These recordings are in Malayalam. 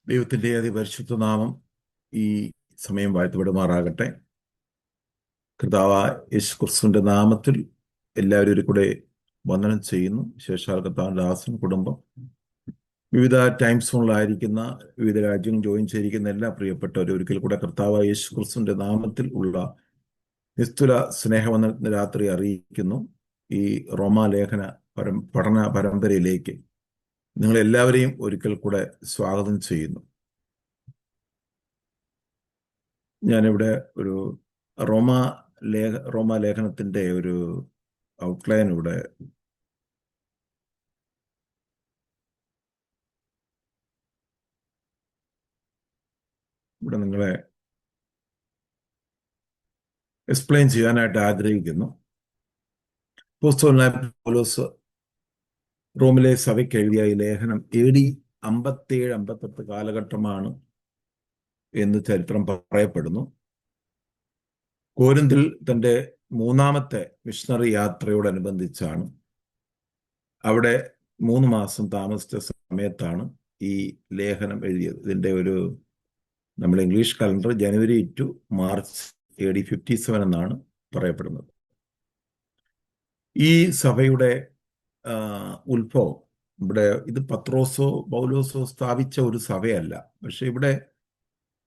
ദൈവത്തിൻ്റെ അതിപരിശുദ്ധ നാമം ഈ സമയം വാഴ്ത്തപ്പെടുമാറാകട്ടെ. കർത്താവായ യേശു ക്രിസ്തുവിന്റെ നാമത്തിൽ എല്ലാവരും ഒരു കൂടെ വന്ദനം ചെയ്യുന്നു. ശേഷാൽ കർത്താവിന്റെ ദാസൻ കുടുംബം, വിവിധ ടൈം സോണിലായിരിക്കുന്ന, വിവിധ രാജ്യങ്ങൾ ജോയിൻ ചെയ്തിരിക്കുന്ന എല്ലാ പ്രിയപ്പെട്ടവരും ഒരിക്കൽ കൂടെ കർത്താവായ യേശു ക്രിസ്തുവിന്റെ നാമത്തിൽ ഉള്ള നിസ്തുല സ്നേഹമെന്ന രാത്രി അറിയിക്കുന്നു. ഈ റോമാലേഖന പഠന പരമ്പരയിലേക്ക് നിങ്ങളെല്ലാവരെയും ഒരിക്കൽ കൂടെ സ്വാഗതം ചെയ്യുന്നു. ഞാനിവിടെ ഒരു റോമാലേഖനത്തിൻ്റെ ഒരു ഔട്ട്ലൈൻ ഇവിടെ നിങ്ങളെ എക്സ്പ്ലെയിൻ ചെയ്യാനായിട്ട് ആഗ്രഹിക്കുന്നു. അപ്പോസ്തലനായ പൗലോസ് റോമിലെ സഭയ്ക്ക് എഴുതിയ ഈ ലേഖനം AD 57-58 കാലഘട്ടമാണ് എന്ന് ചരിത്രം പറയപ്പെടുന്നു. കോരിന്തിൽ തൻ്റെ മൂന്നാമത്തെ മിഷണറി യാത്രയോടനുബന്ധിച്ചാണ്, അവിടെ 3 മാസം താമസിച്ച സമയത്താണ് ഈ ലേഖനം എഴുതിയത്. ഇതിൻ്റെ നമ്മൾ English calendar January to March AD 57 എന്നാണ് പറയപ്പെടുന്നത്. ഈ സഭയുടെ ഉത്ഭവം ഇവിടെ ഇത് പത്രോസോ പൗലോസോ സ്ഥാപിച്ച ഒരു സഭയല്ല. പക്ഷെ ഇവിടെ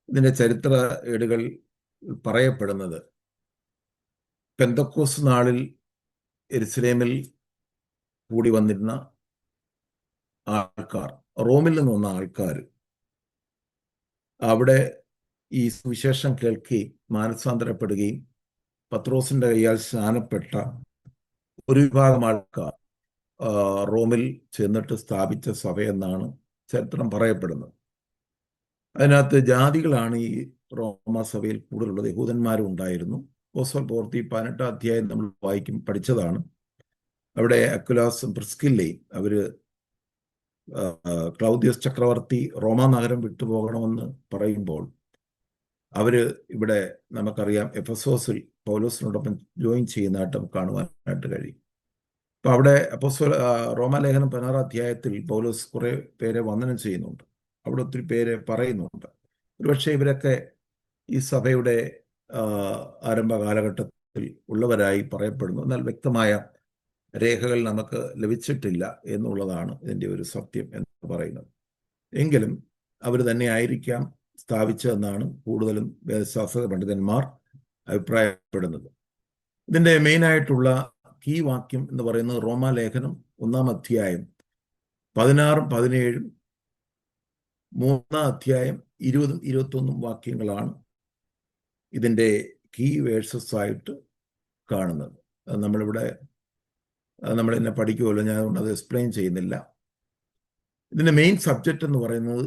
ഇതിൻ്റെ ചരിത്ര ഏടുകൾ പറയപ്പെടുന്നത് പെന്തക്കോസ് നാളിൽ യെരുശലേമിൽ കൂടി വന്നിരുന്ന ആൾക്കാർ, റോമിൽ നിന്ന് വന്ന ആൾക്കാർ അവിടെ ഈ സുവിശേഷം കേൾക്കുകയും മാനസാന്തരപ്പെടുകയും പത്രോസിന്റെ കയ്യാൽ സ്നാനപ്പെട്ട ഒരു വിഭാഗം ആൾക്കാർ റോമിൽ ചെന്നിട്ട് സ്ഥാപിച്ച സഭയെന്നാണ് ചരിത്രം പറയപ്പെടുന്നത്. അതിനകത്ത് ജാതികളാണ് ഈ റോമാ സഭയിൽ കൂടുതലുള്ളത്. യഹൂദന്മാരും ഉണ്ടായിരുന്നു. അപ്പോസ്തല പ്രവൃത്തി 18 അധ്യായം നമ്മൾ പഠിച്ചതാണ്. അവിടെ അക്വിലാസും പ്രിസ്കില്ലയും അവര് ക്ലൗദിയസ് ചക്രവർത്തി റോമാ നഗരം വിട്ടുപോകണമെന്ന് പറയുമ്പോൾ അവര് ഇവിടെ നമുക്കറിയാം എഫെസോസിൽ പൗലോസിനോടൊപ്പം ജോയിൻ ചെയ്യുന്നതായിട്ട് നമുക്ക് കാണുവാനായിട്ട് കഴിയും. അപ്പൊ അവിടെ റോമാലേഖനം 16 അധ്യായത്തിൽ പൗലോസ് കുറെ പേരെ വന്ദനം ചെയ്യുന്നുണ്ട്. അവിടെ ഒത്തിരി പേരെ പറയുന്നുണ്ട്. ഒരുപക്ഷെ ഇവരൊക്കെ ഈ സഭയുടെ ആരംഭ കാലഘട്ടത്തിൽ ഉള്ളവരായി പറയപ്പെടുന്നു. എന്നാൽ വ്യക്തമായ രേഖകൾ നമുക്ക് ലഭിച്ചിട്ടില്ല എന്നുള്ളതാണ് ഇതിൻ്റെ ഒരു സത്യം എന്ന് പറയുന്നത്. എങ്കിലും അവർ തന്നെ ആയിരിക്കാം സ്ഥാപിച്ചതെന്നാണ് കൂടുതലും വേദശാസ്ത്ര പണ്ഡിതന്മാർ അഭിപ്രായപ്പെടുന്നത്. ഇതിൻ്റെ മെയിനായിട്ടുള്ള കീ വാക്യം എന്ന് പറയുന്നത് റോമാലേഖനം 1-ാം അധ്യായം 16-ഉം 17-ഉം 3-ാം അധ്യായം 20-ഉം 21-ഉം വാക്യങ്ങളാണ് ഇതിൻ്റെ കീ വേഴ്സസ് ആയിട്ട് കാണുന്നത്. നമ്മളിന്നെ പഠിക്കുമല്ലോ, ഞാൻ അതുകൊണ്ട് അത് എക്സ്പ്ലെയിൻ ചെയ്യുന്നില്ല. ഇതിൻ്റെ മെയിൻ സബ്ജക്റ്റ് എന്ന് പറയുന്നത്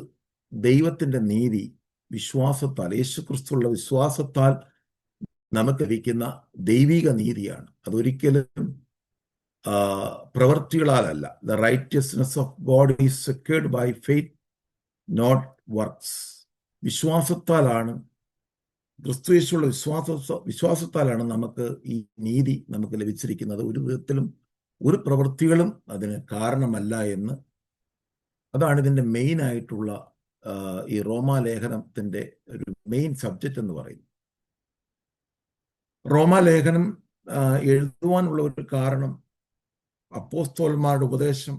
ദൈവത്തിൻ്റെ നീതി വിശ്വാസത്താൽ, യേശുക്രിസ്തുള്ള വിശ്വാസത്താൽ നമുക്ക് ലഭിക്കുന്ന ദൈവിക നീതിയാണ്. അതൊരിക്കലും പ്രവൃത്തികളാലല്ല. The righteousness of God is secured by faith, not works. വിശ്വാസത്താലാണ്, ക്രിസ്തുയേശുള്ള വിശ്വാസത്താലാണ് നമുക്ക് ഈ നീതി നമുക്ക് ലഭിച്ചിരിക്കുന്നത്. ഒരു വിധത്തിലും ഒരു പ്രവൃത്തികളും അതിന് കാരണമല്ല എന്ന്. അതാണ് ഇതിൻ്റെ മെയിൻ ആയിട്ടുള്ള ഈ റോമാലേഖനത്തിൻ്റെ ഒരു മെയിൻ സബ്ജക്റ്റ് എന്ന് പറയുന്നത്. റോമാലേഖനം എഴുതുവാനുള്ള ഒരു കാരണം അപ്പോസ്തലന്മാരുടെ ഉപദേശം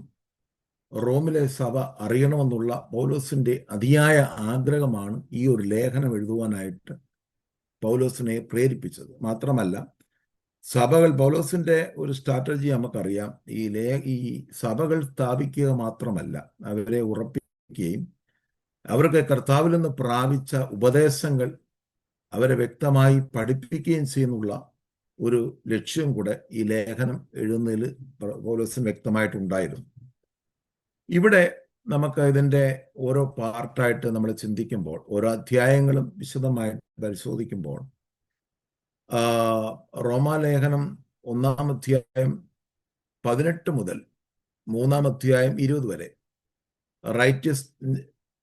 റോമിലെ സഭ അറിയണമെന്നുള്ള പൗലോസിന്റെ അതിയായ ആഗ്രഹമാണ് ഈ ഒരു ലേഖനം എഴുതുവാനായിട്ട് പൗലോസിനെ പ്രേരിപ്പിച്ചത്. മാത്രമല്ല, സഭകൾ, പൗലോസിന്റെ ഒരു സ്ട്രാറ്റജി നമുക്കറിയാം. ഈ സഭകൾ സ്ഥാപിക്കുക മാത്രമല്ല, അവരെ ഉറപ്പിക്കുകയും അവർക്ക് കർത്താവിൽ നിന്ന് പ്രാപിച്ച ഉപദേശങ്ങൾ അവരെ വ്യക്തമായി പഠിപ്പിക്കുകയും ചെയ്യുന്നുള്ള ഒരു ലക്ഷ്യം കൂടെ ഈ ലേഖനം എഴുതുന്നതിൽ പൗലോസിന് വ്യക്തമായിട്ടുണ്ടായിരുന്നു. ഇവിടെ നമുക്ക് ഇതിൻ്റെ ഓരോ പാർട്ടായിട്ട് നമ്മൾ ചിന്തിക്കുമ്പോൾ, ഓരോ അധ്യായങ്ങളും വിശദമായി പരിശോധിക്കുമ്പോൾ, റോമാലേഖനം 1-ാം അധ്യായം 18 മുതൽ 3-ാം അധ്യായം 20 വരെ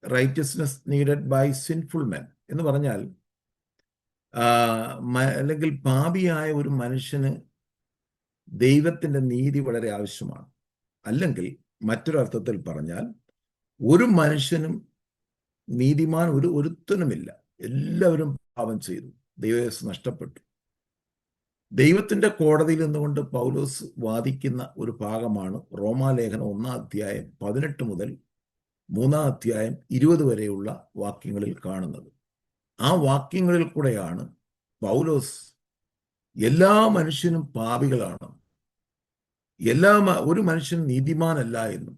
righteousness needed by sinful men എന്ന് പറഞ്ഞാൽ, അല്ലെങ്കിൽ പാപിയായ ഒരു മനുഷ്യന് ദൈവത്തിൻ്റെ നീതി വളരെ ആവശ്യമാണ്. അല്ലെങ്കിൽ മറ്റൊരർത്ഥത്തിൽ പറഞ്ഞാൽ, ഒരു മനുഷ്യനും നീതിമാൻ ഒരുത്തനുമില്ല. എല്ലാവരും പാപം ചെയ്തു, ദൈവയസ് നഷ്ടപ്പെട്ടു. ദൈവത്തിന്റെ കോടതിയിൽ നിന്നുകൊണ്ട് പൗലോസ് വാദിക്കുന്ന ഒരു ഭാഗമാണ് റോമാലേഖനം 1-ാം അധ്യായം 18 മുതൽ 3-ാം അധ്യായം 20 വരെയുള്ള വാക്യങ്ങളിൽ കാണുന്നത്. ആ വാക്യങ്ങളിൽ കൂടെയാണ് പൗലോസ് എല്ലാ മനുഷ്യനും പാപികളാണ്, ഒരു മനുഷ്യനും നീതിമാനല്ല എന്നും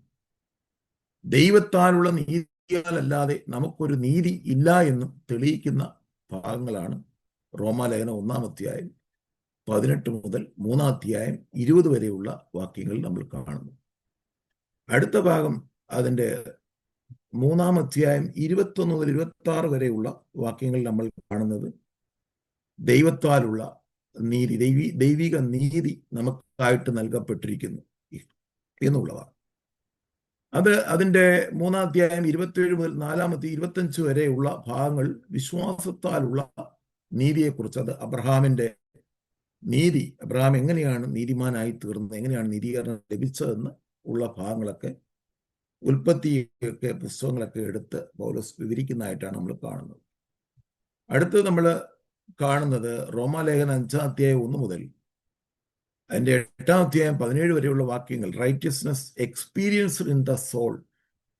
ദൈവത്താലുള്ള നീതിയാലല്ലാതെ നമുക്കൊരു നീതി ഇല്ല എന്നും തെളിയിക്കുന്ന ഭാഗങ്ങളാണ് റോമാലേഖനം 1-ാം അധ്യായം 18 മുതൽ 3-ാം അധ്യായം 20 വരെയുള്ള വാക്യങ്ങൾ നമ്മൾ കാണുന്നു. അടുത്ത ഭാഗം അതിൻ്റെ 3-ാം അധ്യായം 21 മുതൽ 26 വരെയുള്ള വാക്യങ്ങൾ നമ്മൾ കാണുന്നത് ദൈവത്താലുള്ള നീതി, ദൈവിക നീതി നമുക്കായിട്ട് നൽകപ്പെട്ടിരിക്കുന്നു എന്നുള്ളതാണ്. അതിൻ്റെ 3-ാം അധ്യായം 27 മുതൽ 4-ാം അധ്യായം 25 വരെയുള്ള ഭാഗങ്ങൾ വിശ്വാസത്താലുള്ള നീതിയെക്കുറിച്ച്, അത് അബ്രഹാമിൻ്റെ നീതി, അബ്രഹാം എങ്ങനെയാണ് നീതിമാനായി തീർന്നത്, എങ്ങനെയാണ് നീതീകരണം ലഭിച്ചതെന്ന് ഉള്ള ഭാഗങ്ങളൊക്കെ ഉൽപ്പത്തിയൊക്കെ പുസ്തകങ്ങളൊക്കെ എടുത്ത് പൗലോസ് വിവരിക്കുന്നതായിട്ടാണ് നമ്മൾ കാണുന്നത്. അടുത്ത് നമ്മൾ കാണുന്നത് റോമാലേഖനം 5-ാം അധ്യായം 1 മുതൽ അതിൻ്റെ 8-ാം അധ്യായം 17 വരെയുള്ള വാക്യങ്ങൾ. Righteousness experienced in the soul,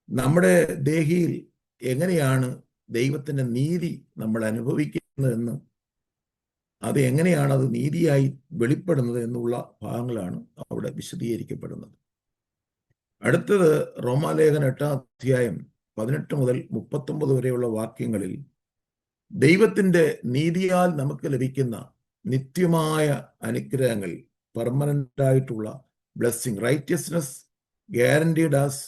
നമ്മുടെ ദേഹിയിൽ എങ്ങനെയാണ് ദൈവത്തിൻ്റെ നീതി നമ്മൾ അനുഭവിക്കുന്നതെന്നും അത് എങ്ങനെയാണ് അത് നീതിയായി വെളിപ്പെടുന്നത് എന്നുള്ള ഭാഗങ്ങളാണ് അവിടെ വിശദീകരിക്കപ്പെടുന്നത്. അടുത്തത് റോമാലേഖനം 8-ാം അധ്യായം 18 മുതൽ 39 വരെയുള്ള വാക്യങ്ങളിൽ ദൈവത്തിൻ്റെ നീതിയാൽ നമുക്ക് ലഭിക്കുന്ന നിത്യമായ അനുഗ്രഹങ്ങൾ, പെർമനന്റ് ആയിട്ടുള്ള blessing, righteousness guaranteed as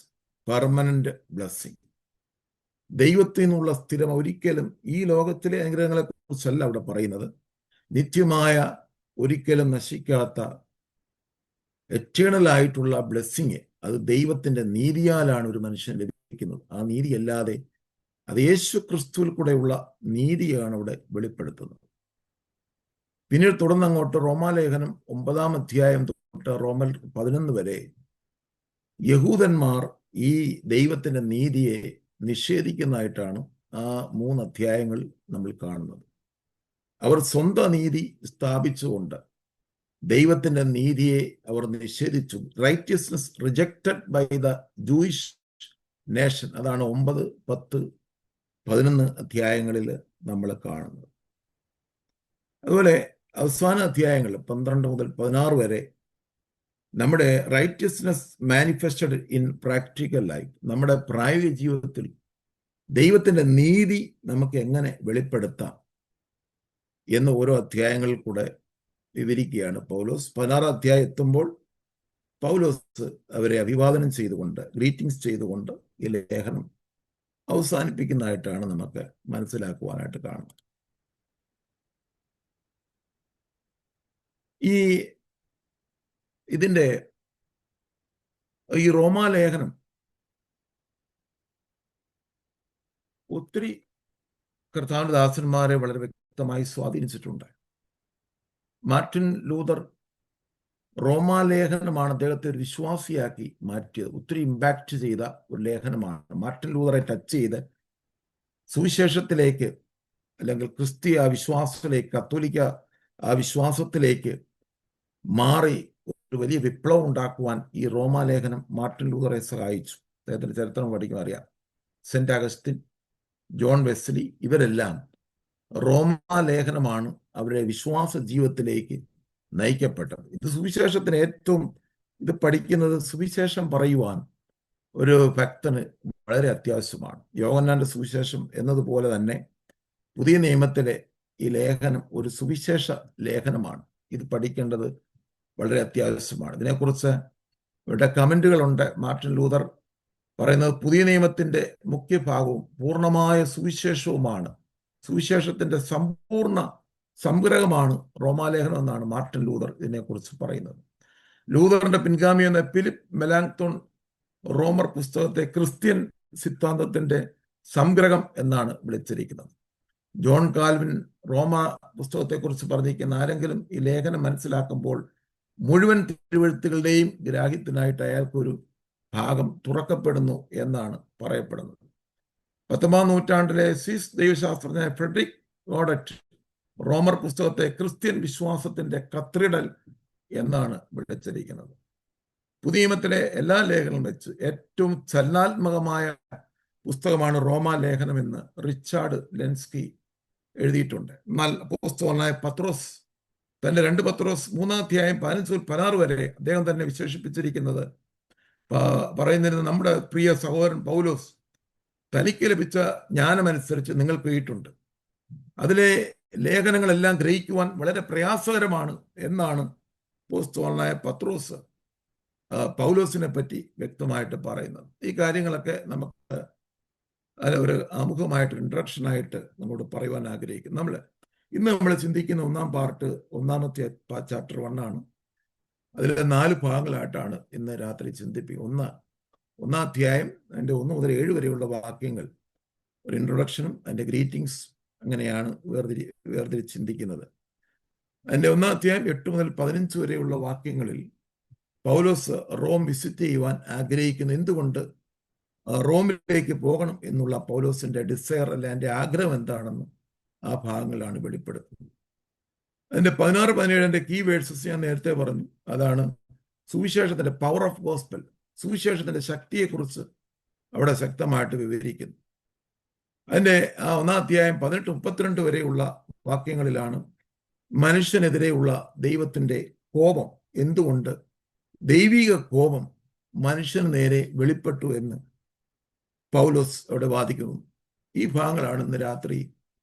permanent blessing. ദൈവത്തിൽ നിന്നുള്ള സ്ഥിരം, ഒരിക്കലും ഈ ലോകത്തിലെ അനുഗ്രഹങ്ങളെ കുറിച്ചല്ല അവിടെ പറയുന്നത്, നിത്യമായ ഒരിക്കലും നശിക്കാത്ത എറ്റേണൽ ആയിട്ടുള്ള ബ്ലെസ്സിങ്, അത് ദൈവത്തിൻ്റെ നീതിയാലാണ് ഒരു മനുഷ്യൻ ലഭിക്കുന്നത്. ആ നീതിയല്ലാതെ അത് യേശു ക്രിസ്തുവിൽ കൂടെയുള്ള നീതിയാണ് അവിടെ വെളിപ്പെടുത്തുന്നത്. പിന്നീട് തുടർന്നങ്ങോട്ട് റോമാലേഖനം 9-ാം അധ്യായം തൊട്ട് റോമൻ 11 വരെ യഹൂദന്മാർ ഈ ദൈവത്തിൻ്റെ നീതിയെ നിഷേധിക്കുന്നതായിട്ടാണ് ആ 3 അധ്യായങ്ങൾ നമ്മൾ കാണുന്നത്. അവർ സ്വന്തം നീതി സ്ഥാപിച്ചുകൊണ്ട് ദൈവത്തിൻ്റെ നീതിയെ അവർ നിഷേധിച്ചു. Righteousness rejected by the Jewish nation, അതാണ് 9, 10, 11 അധ്യായങ്ങളിൽ നമ്മൾ കാണുന്നത്. അതുപോലെ അവസാന അധ്യായങ്ങൾ 12 മുതൽ 16 വരെ നമ്മുടെ righteousness manifested in practical life, നമ്മുടെ പ്രായോഗിക ജീവിതത്തിൽ ദൈവത്തിൻ്റെ നീതി നമുക്ക് എങ്ങനെ വെളിപ്പെടുത്താം എന്ന് ഓരോ അധ്യായങ്ങളിൽ കൂടെ വിവരിക്കുകയാണ് പൗലോസ്. 16 അധ്യായം എത്തുമ്പോൾ പൗലോസ് അവരെ അഭിവാദനം ചെയ്തുകൊണ്ട്, ഗ്രീറ്റിംഗ്സ് ചെയ്തുകൊണ്ട് ഈ ലേഖനം അവസാനിപ്പിക്കുന്നതായിട്ടാണ് നമുക്ക് മനസ്സിലാക്കുവാനായിട്ട് കാണുന്നത്. ഈ റോമാലേഖനം ഒത്തിരി കർത്താവിന്റെ ദാസന്മാരെ വളരെ വ്യക്തമായി സ്വാധീനിച്ചിട്ടുണ്ട്. മാർട്ടിൻ ലൂതർ റോമാലേഖനമാണ് അദ്ദേഹത്തെ ഒരു വിശ്വാസിയാക്കി മാറ്റിയത്. ഒത്തിരി ഇമ്പാക്റ്റ് ചെയ്ത ഒരു ലേഖനമാണ്. മാർട്ടിൻ ലൂതറെ ടച്ച് ചെയ്ത് സുവിശേഷത്തിലേക്ക്, അല്ലെങ്കിൽ ക്രിസ്തീയ വിശ്വാസത്തിലേക്ക്, കത്തോലിക്ക ആ വിശ്വാസത്തിലേക്ക് മാറി ഒരു വലിയ വിപ്ലവം ഉണ്ടാക്കുവാൻ ഈ റോമാലേഖനം മാർട്ടിൻ ലൂതറെ സഹായിച്ചു. അദ്ദേഹത്തിന്റെ ചരിത്രം പഠിക്കാൻ അറിയാം. സെന്റ് അഗസ്റ്റിൻ, ജോൺ വെസ്ലി, ഇവരെല്ലാം റോമാലേഖനമാണ് അവരുടെ വിശ്വാസ ജീവിതത്തിലേക്ക് നയിക്കപ്പെട്ടത്. ഇത് സുവിശേഷത്തിന് ഇത് പഠിക്കുന്നത്, സുവിശേഷം പറയുവാൻ ഒരു ഭക്തന് വളരെ അത്യാവശ്യമാണ്. യോഹന്നാന്റെ സുവിശേഷം എന്നതുപോലെ തന്നെ പുതിയ നിയമത്തിലെ ഈ ലേഖനം ഒരു സുവിശേഷ ലേഖനമാണ്. ഇത് പഠിക്കേണ്ടത് വളരെ അത്യാവശ്യമാണ്. ഇതിനെക്കുറിച്ച് ഇവിടെ കമന്റുകളുണ്ട്. മാർട്ടിൻ ലൂതർ പറയുന്നത് പുതിയ നിയമത്തിന്റെ മുഖ്യ ഭാഗവും പൂർണ്ണമായ സുവിശേഷവുമാണ്, സുവിശേഷത്തിന്റെ സമ്പൂർണ്ണ സംഗ്രഹമാണ് റോമാലേഖനം എന്നാണ് മാർട്ടിൻ ലൂതർ ഇതിനെക്കുറിച്ച് പറയുന്നത്. ലൂതറിന്റെ പിൻഗാമി എന്ന ഫിലിപ്പ് മെലാങ്ക്ത്തോൺ റോമർ പുസ്തകത്തെ ക്രിസ്ത്യൻ സിദ്ധാന്തത്തിന്റെ സംഗ്രഹം എന്നാണ് വിളിച്ചിരിക്കുന്നത്. ജോൺ കാൽവിൻ റോമ പുസ്തകത്തെക്കുറിച്ച് പറഞ്ഞിരിക്കുന്ന ആരെങ്കിലും ഈ ലേഖനം മനസ്സിലാക്കുമ്പോൾ മുഴുവൻ തിരുവെഴുത്തുകളുടെയും ഗ്രാഹ്യത്തിനായിട്ട് അയാൾക്കൊരു ഭാഗം തുറക്കപ്പെടുന്നു എന്നാണ് പറയപ്പെടുന്നത്. 19-ാം നൂറ്റാണ്ടിലെ സ്വിസ് ദൈവശാസ്ത്രജ്ഞ ഫ്രെഡറിക് ഗോഡറ്റ് റോമർ പുസ്തകത്തെ ക്രിസ്ത്യൻ വിശ്വാസത്തിന്റെ കത്തീഡ്രൽ എന്നാണ് വിളിച്ചിരിക്കുന്നത്. പുതിയ നിയമത്തിലെ എല്ലാ ലേഖനവും വെച്ച് ഏറ്റവും ചലനാത്മകമായ പുസ്തകമാണ് റോമാലേഖനം എന്ന് റിച്ചാർഡ് ലെൻസ്കി എഴുതിയിട്ടുണ്ട്. എന്നാൽ അപ്പോസ്തലനായ പത്രോസ് തന്റെ 2 പത്രോസ് 3-ാം അധ്യായം 15-16 വരെ അദ്ദേഹം തന്നെ വിശേഷിപ്പിച്ചിരിക്കുന്നത് പറയുന്നത്, നമ്മുടെ പ്രിയ സഹോദരൻ പൗലോസ് തനിക്ക് ലഭിച്ച ജ്ഞാനമനുസരിച്ച് നിങ്ങൾക്ക് കിട്ടിയിട്ടുണ്ട്. അതിലെ ലേഖനങ്ങളെല്ലാം ഗ്രഹിക്കുവാൻ വളരെ പ്രയാസകരമാണ് എന്നാണ് അപ്പോസ്തലനായ പത്രോസ് പൗലോസിനെ പറ്റി വ്യക്തമായിട്ട് പറയുന്നത്. ഈ കാര്യങ്ങളൊക്കെ നമുക്ക് ഒരു ആമുഖമായിട്ട് ഇൻട്രഡക്ഷനായിട്ട് നമ്മോട് പറയുവാൻ ആഗ്രഹിക്കുന്നു. ഇന്ന് നമ്മൾ ചിന്തിക്കുന്ന 1-ാം പാർട്ട് 1-ാമത്തെ ചാപ്റ്റർ 1 ആണ്. അതിൽ 4 ഭാഗങ്ങളായിട്ടാണ് ഇന്ന് രാത്രി ചിന്തിപ്പിക്കുക. 1-ാം അധ്യായം അതിൻ്റെ 1 മുതൽ 7 വരെയുള്ള വാക്യങ്ങൾ ഒരു ഇൻട്രൊഡക്ഷനും അതിൻ്റെ ഗ്രീറ്റിംഗ്സ് അങ്ങനെയാണ് വേർതിരിച്ച് ചിന്തിക്കുന്നത്. അതിൻ്റെ 1-ാം അധ്യായം 8 മുതൽ 15 വരെയുള്ള വാക്യങ്ങളിൽ പൗലോസ് റോം വിസിറ്റ് ചെയ്യുവാൻ ആഗ്രഹിക്കുന്നു. എന്തുകൊണ്ട് റോമിലേക്ക് പോകണം എന്നുള്ള പൗലോസിന്റെ ഡിസയർ അല്ല, എൻ്റെ ആഗ്രഹം എന്താണെന്ന് ആ ഭാഗങ്ങളിലാണ് വെളിപ്പെടുത്തുന്നത്. അതിന്റെ 16-17 കീ വേഴ്സസ് ഞാൻ നേരത്തെ പറഞ്ഞു. അതാണ് സുവിശേഷത്തിന്റെ പവർ ഓഫ് ഗോസ്പൽ, സുവിശേഷത്തിന്റെ ശക്തിയെക്കുറിച്ച് അവിടെ ശക്തമായിട്ട് വിവരിക്കുന്നു. അതിന്റെ 1-ാം അധ്യായം 18-32 വരെയുള്ള വാക്യങ്ങളിലാണ് മനുഷ്യനെതിരെയുള്ള ദൈവത്തിന്റെ കോപം, എന്തുകൊണ്ട് ദൈവിക കോപം മനുഷ്യന് നേരെ വെളിപ്പെട്ടു എന്ന് പൗലോസ് അവിടെ വാദിക്കുന്നു. ഈ ഭാഗങ്ങളാണ് ഇന്ന് രാത്രി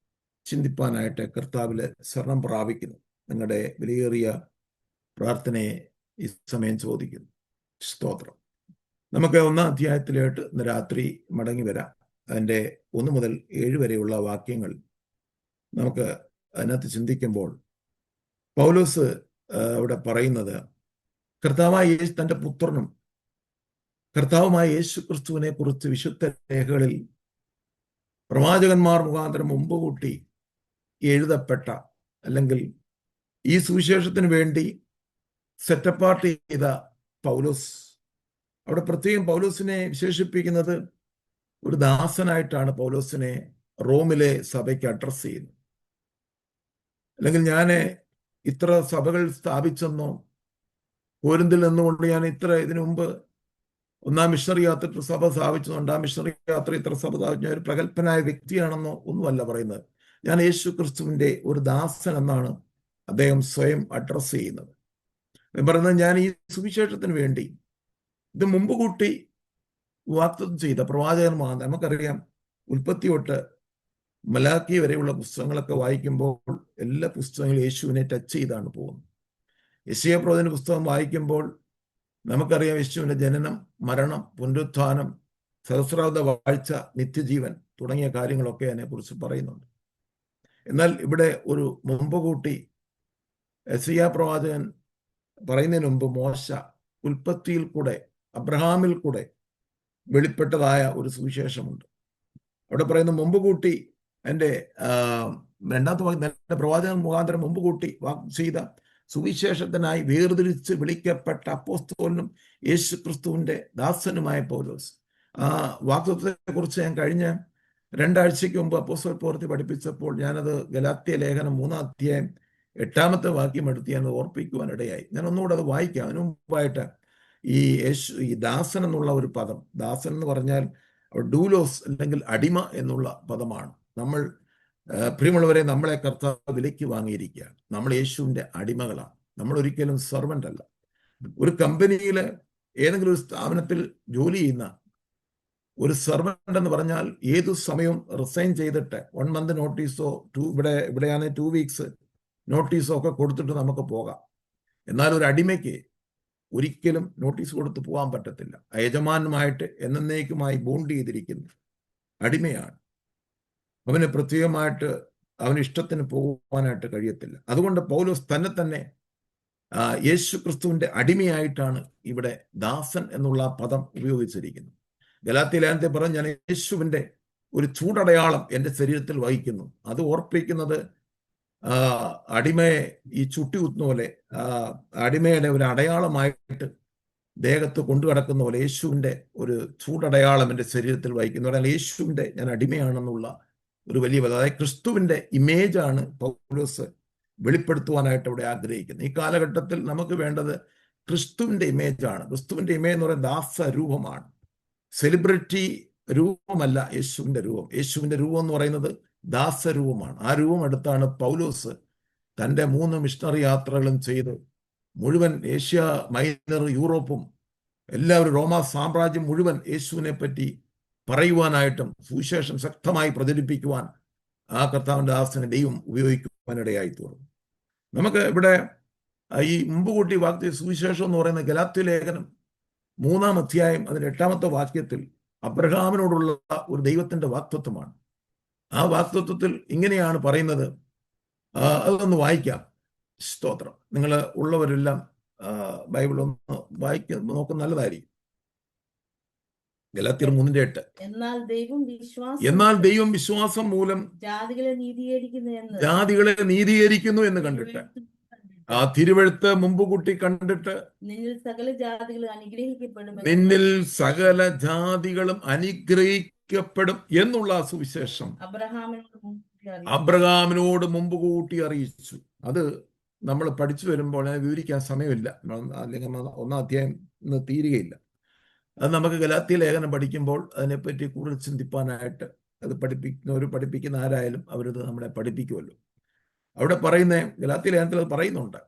ചിന്തിപ്പാനായിട്ട് കർത്താവില് ശരണം പ്രാപിക്കുന്നു. നിങ്ങളുടെ വിലയേറിയ പ്രാർത്ഥനയെ ഈ സമയം ചോദിക്കുന്നു. സ്തോത്രം. നമുക്ക് 1-ാം അധ്യായത്തിലോട്ട് ഇന്ന് രാത്രി മടങ്ങി വരാം. അതിൻ്റെ 1 മുതൽ 7 വരെയുള്ള വാക്യങ്ങൾ നമുക്ക് അതിനകത്ത് ചിന്തിക്കുമ്പോൾ പൗലോസ് അവിടെ പറയുന്നത്, കർത്താവായ യേശു തൻ്റെ പുത്രനും കർത്താവുമായ യേശു ക്രിസ്തുവിനെ കുറിച്ച് വിശുദ്ധ രേഖകളിൽ പ്രവാചകന്മാർ മുഖാന്തരം മുമ്പ് കൂട്ടി എഴുതപ്പെട്ട, അല്ലെങ്കിൽ ഈ സുവിശേഷത്തിന് വേണ്ടി സെറ്റപ്പാർട്ട് ചെയ്ത പൗലോസ്, അവിടെ പ്രത്യേകം പൗലോസിനെ വിശേഷിപ്പിക്കുന്നത് ഒരു ദാസനായിട്ടാണ് പൗലോസിനെ റോമിലെ സഭയ്ക്ക് അഡ്രസ് ചെയ്യുന്നത്. അല്ലെങ്കിൽ ഞാൻ ഇത്ര സഭകൾ സ്ഥാപിച്ചെന്നോ, കോരിന്തിൽ നിന്നുകൊണ്ട് ഞാൻ ഇതിനു മുമ്പ് 1-ാം മിഷണറി യാത്ര സഭ സ്ഥാപിച്ചു, 2-ാം മിഷണറി യാത്ര ഇത്ര സഭ സ്ഥാപിച്ചു, ഒരു പ്രഗത്ഭനായ വ്യക്തിയാണെന്നോ ഒന്നുമല്ല പറയുന്നത്. ഞാൻ യേശു ക്രിസ്തുവിന്റെ ഒരു ദാസൻ എന്നാണ് അദ്ദേഹം സ്വയം അഡ്രസ് ചെയ്യുന്നത്. പറയുന്നത്, ഞാൻ ഈ സുവിശേഷത്തിന് വേണ്ടി ഇത് മുമ്പ് കൂട്ടി വാഗ്ദത്തം ചെയ്ത പ്രവാചകന്മാർ, നമുക്കറിയാം ഉൽപ്പത്തി തൊട്ട് മലാക്കി വരെയുള്ള പുസ്തകങ്ങളൊക്കെ വായിക്കുമ്പോൾ എല്ലാ പുസ്തകങ്ങളും യേശുവിനെ ടച്ച് ചെയ്താണ് പോകുന്നത്. യെശയ്യാ പ്രവചന പുസ്തകം വായിക്കുമ്പോൾ നമുക്കറിയാം യേശുവിന്റെ ജനനം, മരണം, പുനരുത്ഥാനം, സഹസ്രാബ്ദ വാഴ്ച, നിത്യജീവൻ തുടങ്ങിയ കാര്യങ്ങളൊക്കെ അതിനെക്കുറിച്ച് പറയുന്നുണ്ട്. എന്നാൽ ഇവിടെ ഒരു മുമ്പ് കൂട്ടി യെശയ്യാ പ്രവാചകൻ പറയുന്നതിന് മുമ്പ് മോശ ഉൽപ്പത്തിയിൽ കൂടെ, അബ്രഹാമിൽ കൂടെ വെളിപ്പെട്ടതായ ഒരു സുവിശേഷമുണ്ട്. അവിടെ പറയുന്ന മുമ്പ് കൂട്ടി എൻ്റെ 2-ാമത്തെ വാക്യം, പ്രവാചകൻ മുഖാന്തരം മുമ്പ് കൂട്ടി വാക്ക് ചെയ്ത സുവിശേഷത്തിനായി വേർതിരിച്ച് വിളിക്കപ്പെട്ട അപ്പോസ്തലനും യേശു ക്രിസ്തുവിന്റെ ദാസനുമായ പൗലോസ്. ആ വാഗ്ദത്തത്തെ കുറിച്ച് ഞാൻ കഴിഞ്ഞ 2 ആഴ്ചയ്ക്ക് മുമ്പ് അപ്പോസ്തല പ്രവൃത്തി പഠിപ്പിച്ചപ്പോൾ ഞാനത് ഗലാത്യ ലേഖനം 3-ാം അധ്യായം 8-ാമത്തെ വാക്യം എടുത്ത് ഞാൻ ഓർപ്പിക്കുവാനിടയായി. ഞാൻ ഒന്നുകൂടെ അത് വായിക്കാം. അതിനു മുമ്പായിട്ട് ഈ ദാസൻ എന്നുള്ള ഒരു പദം, ദാസൻ എന്ന് പറഞ്ഞാൽ ഡൂലോസ് അല്ലെങ്കിൽ അടിമ എന്നുള്ള പദമാണ്. നമ്മൾ പ്രിയമുള്ളവരെ, നമ്മളെ കർത്താവ് വിലയ്ക്ക് വാങ്ങിയിരിക്കുകയാണ്. നമ്മൾ യേശുവിന്റെ അടിമകളാണ്. നമ്മൾ ഒരിക്കലും സെർവൻ്റ് അല്ല. ഒരു കമ്പനിയിൽ, ഏതെങ്കിലും ഒരു സ്ഥാപനത്തിൽ ജോലി ചെയ്യുന്ന ഒരു സെർവൻ്റ് എന്ന് പറഞ്ഞാൽ ഏതു സമയവും റിസൈൻ ചെയ്തിട്ട് 1 month നോട്ടീസോ ഇവിടെയാണ് 2 weeks നോട്ടീസോ ഒക്കെ കൊടുത്തിട്ട് നമുക്ക് പോകാം. എന്നാൽ ഒരു അടിമയ്ക്ക് ഒരിക്കലും നോട്ടീസ് കൊടുത്ത് പോകാൻ പറ്റത്തില്ല. യജമാനുമായിട്ട് എന്നേക്കുമായി ബോണ്ട് ചെയ്തിരിക്കുന്നു അടിമയാണ്. അവന് പ്രത്യേകമായിട്ട് അവന് ഇഷ്ടത്തിന് പോകാനായിട്ട് കഴിയത്തില്ല. അതുകൊണ്ട് പൗലോസ് തന്നെ യേശു ക്രിസ്തുവിന്റെ അടിമയായിട്ടാണ് ഇവിടെ ദാസൻ എന്നുള്ള പദം ഉപയോഗിച്ചിരിക്കുന്നത്. ഗലാത്യ ലേഖനത്തിൽ പറഞ്ഞ്, ഞാൻ യേശുവിന്റെ ഒരു ചൂടടയാളം എൻ്റെ ശരീരത്തിൽ വഹിക്കുന്നു. അത് ഓർപ്പിക്കുന്നത് അടിമയെ ഈ ചുട്ടി കുത്തുന്ന പോലെ അടിമയുടെ ഒരു അടയാളമായിട്ട് ദേഹത്ത് കൊണ്ടു കിടക്കുന്ന പോലെ യേശുവിൻ്റെ ഒരു ചൂടടയാളം എൻ്റെ ശരീരത്തിൽ വഹിക്കുന്ന പറഞ്ഞാൽ യേശുവിൻ്റെ ഞാൻ അടിമയാണെന്നുള്ള ഒരു വലിയ അതായത് ക്രിസ്തുവിൻ്റെ ഇമേജാണ് പൗലോസ് വെളിപ്പെടുത്തുവാനായിട്ട് ഇവിടെ ആഗ്രഹിക്കുന്നത്. ഈ കാലഘട്ടത്തിൽ നമുക്ക് വേണ്ടത് ക്രിസ്തുവിൻ്റെ ഇമേജാണ്. ക്രിസ്തുവിൻ്റെ ഇമേജ് എന്ന് പറയുന്നത് ദാസരൂപമാണ്, സെലിബ്രിറ്റി രൂപമല്ല യേശുവിൻ്റെ രൂപം. യേശുവിൻ്റെ രൂപം എന്ന് പറയുന്നത് ദാസരൂപമാണ്. ആ രൂപം എടുത്താണ് പൗലോസ് തൻ്റെ 3 മിഷണറി യാത്രകളും ചെയ്ത് മുഴുവൻ ഏഷ്യ മൈനർ, യൂറോപ്പും എല്ലാവരും റോമാ സാമ്രാജ്യം മുഴുവൻ യേശുവിനെ പറ്റി പറയുവാനായിട്ടും സുവിശേഷം ശക്തമായി പ്രചരിപ്പിക്കുവാൻ ആ കർത്താവിൻ്റെ ദാസനെ ദൈവം ഉപയോഗിക്കുവാനിടയായി തീർന്നു. നമുക്ക് ഇവിടെ ഈ മുമ്പ് കൂട്ടി വാക്യ സുവിശേഷം എന്ന് പറയുന്ന ഗലാത്യ ലേഖനം 3-ാം അധ്യായം അതിൻ്റെ 8-ാമത്തെ വാക്യത്തിൽ അബ്രഹാമിനോടുള്ള ഒരു ദൈവത്തിൻ്റെ വാഗ്ദത്തമാണ്. ആ വാഗ്ദത്തത്തിൽ ഇങ്ങനെയാണ് പറയുന്നത്. അതൊന്ന് വായിക്കാം. സ്തോത്രം. നിങ്ങൾ ഉള്ളവരെല്ലാം ബൈബിൾ ഒന്ന് നോക്കുന്ന നല്ലതായിരിക്കും. ഗലാത്യർ 3:8. എന്നാൽ ദൈവം വിശ്വാസം മൂലം ജാതികളെ നീതീകരിക്കുന്നു എന്ന് കണ്ടിട്ട്, ആ തിരുവെഴുത്ത് മുമ്പ് കൂട്ടി കണ്ടിട്ട് നിന്നിൽ സകല ജാതികളും അനുഗ്രഹിക്കപ്പെടും എന്നുള്ള സുവിശേഷം അബ്രഹാമിനോട് മുമ്പ് കൂട്ടി അറിയിച്ചു. അത് നമ്മൾ പഠിച്ചു വരുമ്പോൾ ഞാൻ വിവരിക്കാൻ സമയമില്ല, അല്ലെങ്കിൽ 1-ാം അധ്യായം ഇന്ന് തീരുകയില്ല. അത് നമുക്ക് ഗലാത്യ ലേഖനം പഠിക്കുമ്പോൾ അതിനെപ്പറ്റി കൂടുതൽ ചിന്തിപ്പാനായിട്ട് അത് പഠിപ്പിക്കുന്ന ആരായാലും അവരത് നമ്മളെ പഠിപ്പിക്കുമല്ലോ. അവിടെ പറയുന്ന ഗലാത്യ ലേഖനത്തിൽ അത് പറയുന്നുണ്ട്,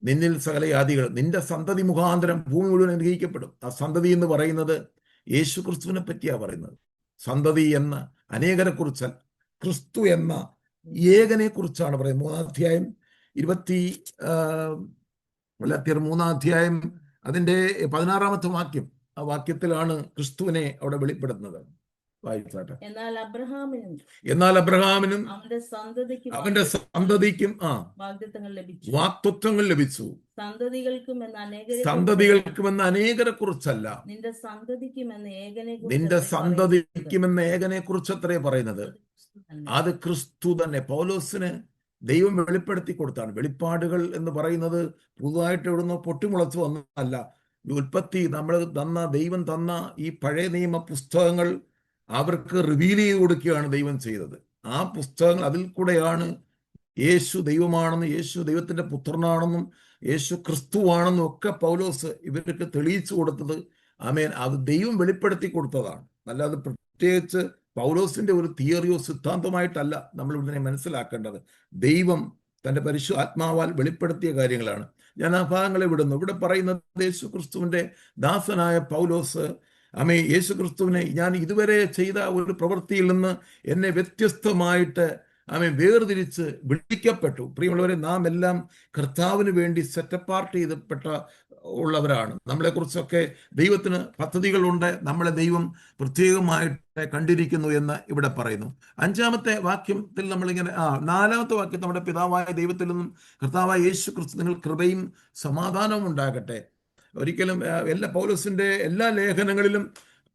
നിന്നിൽ സകല ജാതികൾ, നിന്റെ സന്തതി മുഖാന്തരം ഭൂമി മുഴുവൻ അനുഗ്രഹിക്കപ്പെടും. ആ സന്തതി എന്ന് പറയുന്നത് യേശു ക്രിസ്തുവിനെ പറ്റിയാണ് പറയുന്നത്. സന്തതി എന്ന അനേകരെ കുറിച്ചല്ല, ക്രിസ്തു എന്ന ഏകനെ കുറിച്ചാണ് പറയുന്നത്. 3-ാം അധ്യായം 3-ാം അധ്യായം അതിൻ്റെ 16-ാമത്തെ വാക്യം, ആ വാക്യത്തിലാണ് ക്രിസ്തുവിനെ അവിടെ വെളിപ്പെടുത്തുന്നത്. വായിച്ചാട്ടെ. എന്നാൽ അബ്രഹാമിനും അവന്റെ സന്തതിക്കും വാഗ്ദത്തങ്ങൾ ലഭിച്ചു. സന്തതികൾക്കും എന്ന അനേകരെ കുറിച്ചല്ല, നിന്റെ സന്തതിക്കുമെന്ന ഏകനെ കുറിച്ച് അത്രേ പറയുന്നത്. അത് ക്രിസ്തു തന്നെ. പൗലോസിന് ദൈവം വെളിപ്പെടുത്തി കൊടുത്താണ്. വെളിപ്പാടുകൾ എന്ന് പറയുന്നത് പുതുതായിട്ട് എവിടുന്നോ പൊട്ടിമുളച്ചു വന്നതല്ല. ഉൽപ്പത്തി നമ്മൾ ദൈവം തന്ന ഈ പഴയ നിയമ പുസ്തകങ്ങൾ അവർക്ക് റിവീൽ ചെയ്ത് കൊടുക്കുകയാണ് ദൈവം ചെയ്തത്. ആ പുസ്തകങ്ങൾ, അതിൽ കൂടെയാണ് യേശു ദൈവമാണെന്നും യേശു ദൈവത്തിൻ്റെ പുത്രനാണെന്നും യേശു ക്രിസ്തുവാണെന്നും ഒക്കെ പൗലോസ് ഇവർക്ക് തെളിയിച്ചു കൊടുത്തത്. ആമേൻ. അത് ദൈവം വെളിപ്പെടുത്തി കൊടുത്തതാണ്. അല്ലാതെ പ്രത്യേകിച്ച് പൗലോസിന്റെ ഒരു തിയറിയോ സിദ്ധാന്തമായിട്ടല്ല നമ്മൾ ഇതിനെ മനസ്സിലാക്കേണ്ടത്. ദൈവം തൻ്റെ ആത്മാവാൽ വെളിപ്പെടുത്തിയ കാര്യങ്ങളാണ്. ഞാൻ ആ ഭാഗങ്ങളെ വിടുന്നു. ഇവിടെ പറയുന്നത് യേശു ക്രിസ്തുവിൻ്റെ ദാസനായ പൗലോസ്, യേശു ക്രിസ്തുവിനെ ഞാൻ ഇതുവരെ ചെയ്ത ഒരു പ്രവൃത്തിയിൽ നിന്ന് എന്നെ വ്യത്യസ്തമായിട്ട് വേർതിരിച്ച് വിളിക്കപ്പെട്ടു. പ്രിയമുള്ളവരെ, നാം എല്ലാം കർത്താവിന് വേണ്ടി സെറ്റപ്പാർട്ട് ചെയ്തപ്പെട്ട ഉള്ളവരാണ്. നമ്മളെക്കുറിച്ചൊക്കെ ദൈവത്തിന് പദ്ധതികളുണ്ട്. നമ്മളെ ദൈവം പ്രത്യേകമായിട്ട് കണ്ടിരിക്കുന്നു എന്ന് ഇവിടെ പറയുന്നു. 5-ാമത്തെ വാക്യത്തിൽ നമ്മളിങ്ങനെ 4-ാമത്തെ വാക്യം, നമ്മുടെ പിതാവായ ദൈവത്തിൽ നിന്നും കർത്താവായ യേശു ക്രിസ്തു നിങ്ങൾ കൃപയും സമാധാനവും ഉണ്ടാകട്ടെ. ഒരിക്കലും പൗലോസിന്റെ എല്ലാ ലേഖനങ്ങളിലും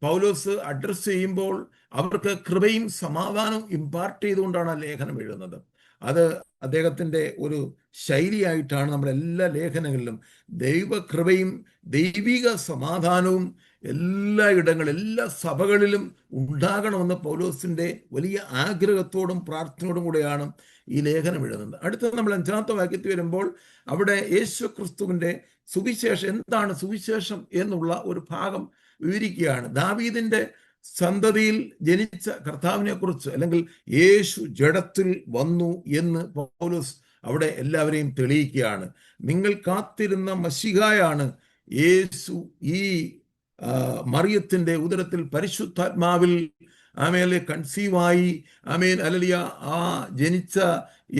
പൗലോസ് അഡ്രസ് ചെയ്യുമ്പോൾ അവർക്ക് കൃപയും സമാധാനവും ഇമ്പാർട്ട് ചെയ്തുകൊണ്ടാണ് ആ ലേഖനം എഴുതുന്നത്. അത് അദ്ദേഹത്തിൻ്റെ ഒരു ശൈലിയായിട്ടാണ് നമ്മുടെ എല്ലാ ലേഖനങ്ങളിലും. ദൈവകൃപയും ദൈവിക സമാധാനവും എല്ലാ ഇടങ്ങളിലും എല്ലാ സഭകളിലും ഉണ്ടാകണമെന്ന് പൗലോസിൻ്റെ വലിയ ആഗ്രഹത്തോടും പ്രാർത്ഥനയോടും കൂടെയാണ് ഈ ലേഖനം എഴുതുന്നത്. അടുത്ത നമ്മൾ 5-ാമത്തെ വാക്യത്തിൽ വരുമ്പോൾ അവിടെ യേശു ക്രിസ്തുവിൻ്റെ സുവിശേഷം, എന്താണ് സുവിശേഷം എന്നുള്ള ഒരു ഭാഗം വിവരിക്കുകയാണ്. ദാവീദിന്റെ സന്തതിയിൽ ജനിച്ച കർത്താവിനെ കുറിച്ച്, അല്ലെങ്കിൽ യേശു ജഡത്തിൽ വന്നു എന്ന് പൗലോസ് അവിടെ എല്ലാവരെയും തെളിയിക്കുകയാണ്. നിങ്ങൾ കാത്തിരുന്ന മശിഹായാണ് യേശു. ഈ മറിയത്തിന്റെ ഉദരത്തിൽ പരിശുദ്ധാത്മാവിൽ കൺസീവായി അലലിയ ആ ജനിച്ച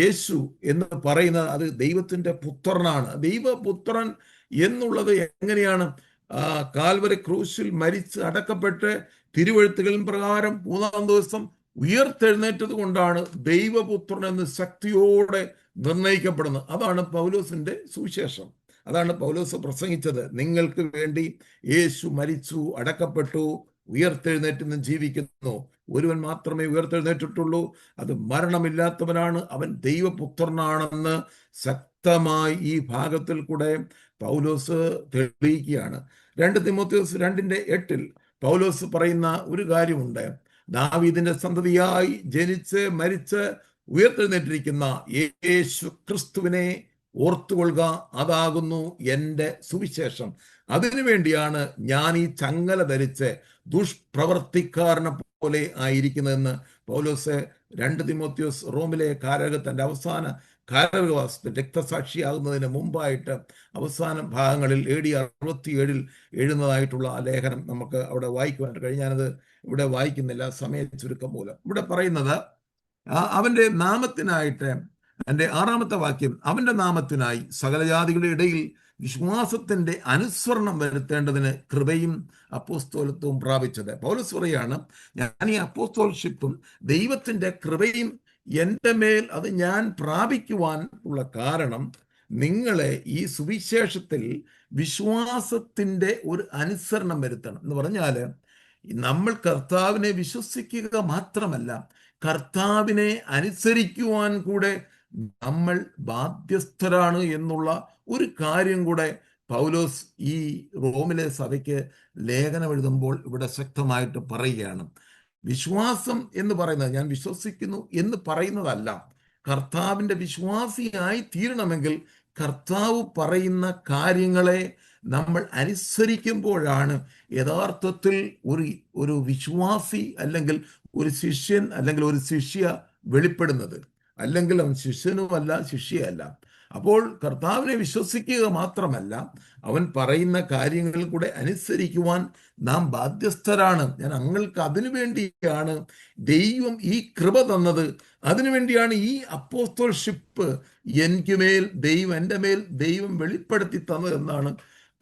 യേശു എന്ന് പറയുന്നത് അത് ദൈവത്തിന്റെ പുത്രനാണ്. ദൈവപുത്രൻ എന്നുള്ളത് എങ്ങനെയാണ്? കാൽവരി ക്രൂശിൽ മരിച്ച് അടക്കപ്പെട്ട് തിരുവെഴുത്തുകളിൻ പ്രകാരം 3-ാം ദിവസം ഉയർത്തെഴുന്നേറ്റത് കൊണ്ടാണ് ദൈവപുത്രൻ എന്ന് ശക്തിയോടെ നിർണയിക്കപ്പെടുന്നത്. അതാണ് പൗലോസിന്റെ സുവിശേഷം. അതാണ് പൗലോസ് പ്രസംഗിച്ചത്. നിങ്ങൾക്ക് വേണ്ടി യേശു മരിച്ചു, അടക്കപ്പെട്ടു, ഉയർത്തെഴുന്നേറ്റ് ജീവിക്കുന്നു. ഒരുവൻ മാത്രമേ ഉയർത്തെഴുന്നേറ്റിട്ടുള്ളൂ, അത് മരണമില്ലാത്തവനാണ്, അവൻ ദൈവപുത്രനാണെന്ന് ശക്തമായി വ്യക്തമായി ഈ ഭാഗത്തിൽ കൂടെ പൗലോസ് തെളിയിക്കുകയാണ്. 2 തിമോഥെയോസ് 2:8 പൗലോസ് പറയുന്ന ഒരു കാര്യമുണ്ട്. ദാവീദിന്റെ സന്തതിയായി ജനിച്ച് മരിച്ച് ഉയർത്തെഴുന്നേറ്റിരിക്കുന്ന യേശു ക്രിസ്തുവിനെ ഓർത്തുകൊള്ളുക, അതാകുന്നു എൻ്റെ സുവിശേഷം. അതിനുവേണ്ടിയാണ് ഞാൻ ഈ ചങ്ങല ധരിച്ച് ദുഷ്പ്രവർത്തിക്കാരനെ പോലെ ആയിരിക്കുന്നതെന്ന് പൗലോസ് 2 തിമോഥെയോസ് റോമിലെ തന്റെ അവസാന കാരാഗൃഹവാസത്തിൽ രക്തസാക്ഷിയാകുന്നതിന് മുമ്പായിട്ട് അവസാന ഭാഗങ്ങളിൽ AD 67 എഴുതുന്നതായിട്ടുള്ള ആ ലേഖനം നമുക്ക് അവിടെ വായിക്കുവാനായിട്ട് കഴിഞ്ഞ് ഞാനത് ഇവിടെ വായിക്കുന്നില്ല, സമയ ചുരുക്കം മൂലം. ഇവിടെ പറയുന്നത് അവന്റെ നാമത്തിനായിട്ട്, എൻ്റെ 6-ാമത്തെ വാക്യം, അവന്റെ നാമത്തിനായി സകല ജാതികളുടെ ഇടയിൽ വിശ്വാസത്തിന്റെ അനുസരണം വരുത്തേണ്ടതിന് കൃപയും അപ്പോസ്തോലത്വവും പ്രാപിച്ചത്. പൗലോസ് പറയാണ്, ഞാൻ ഈ അപ്പോസ്തോൽഷിപ്പും ദൈവത്തിന്റെ കൃപയും എൻ്റെ മേൽ അത് ഞാൻ പ്രാപിക്കുവാൻ ഉള്ള കാരണം നിങ്ങളെ ഈ സുവിശേഷത്തിൽ വിശ്വാസത്തിന്റെ ഒരു അനുസരണം വരുത്തണം എന്ന് പറഞ്ഞാൽ, നമ്മൾ കർത്താവിനെ വിശ്വസിക്കുക മാത്രമല്ല, കർത്താവിനെ അനുസരിക്കുവാൻ കൂടെ നമ്മൾ ബാധ്യസ്ഥരാണ് എന്നുള്ള ഒരു കാര്യം കൂടെ പൗലോസ് ഈ റോമിലെ സഭയ്ക്ക് ലേഖനം എഴുതുമ്പോൾ ഇവിടെ ശക്തമായിട്ട് പറയുകയാണ്. വിശ്വാസം എന്ന് പറയുന്നത്, ഞാൻ വിശ്വസിക്കുന്നു എന്ന് പറയുന്നതല്ല. കർത്താവിൻ്റെ വിശ്വാസിയായി തീരണമെങ്കിൽ കർത്താവ് പറയുന്ന കാര്യങ്ങളെ നമ്മൾ അനുസരിക്കുമ്പോഴാണ് യഥാർത്ഥത്തിൽ ഒരു വിശ്വാസി അല്ലെങ്കിൽ ഒരു ശിഷ്യൻ അല്ലെങ്കിൽ ഒരു ശിഷ്യ വെളിപ്പെടുന്നത്. അല്ലെങ്കിൽ അവൻ ശിഷ്യനുമല്ല, ശിഷ്യയല്ല. അപ്പോൾ കർത്താവിനെ വിശ്വസിക്കുക മാത്രമല്ല, അവൻ പറയുന്ന കാര്യങ്ങൾ കൂടെ അനുസരിക്കുവാൻ നാം ബാധ്യസ്ഥരാണ്. ഞാൻ നിങ്ങൾക്ക് അതിനു വേണ്ടിയാണ് ദൈവം ഈ കൃപ തന്നത്, അതിനുവേണ്ടിയാണ് ഈ അപ്പോസ്തലൻഷിപ്പ് എൻ്റെ മേൽ ദൈവം വെളിപ്പെടുത്തി തന്നത് എന്നാണ്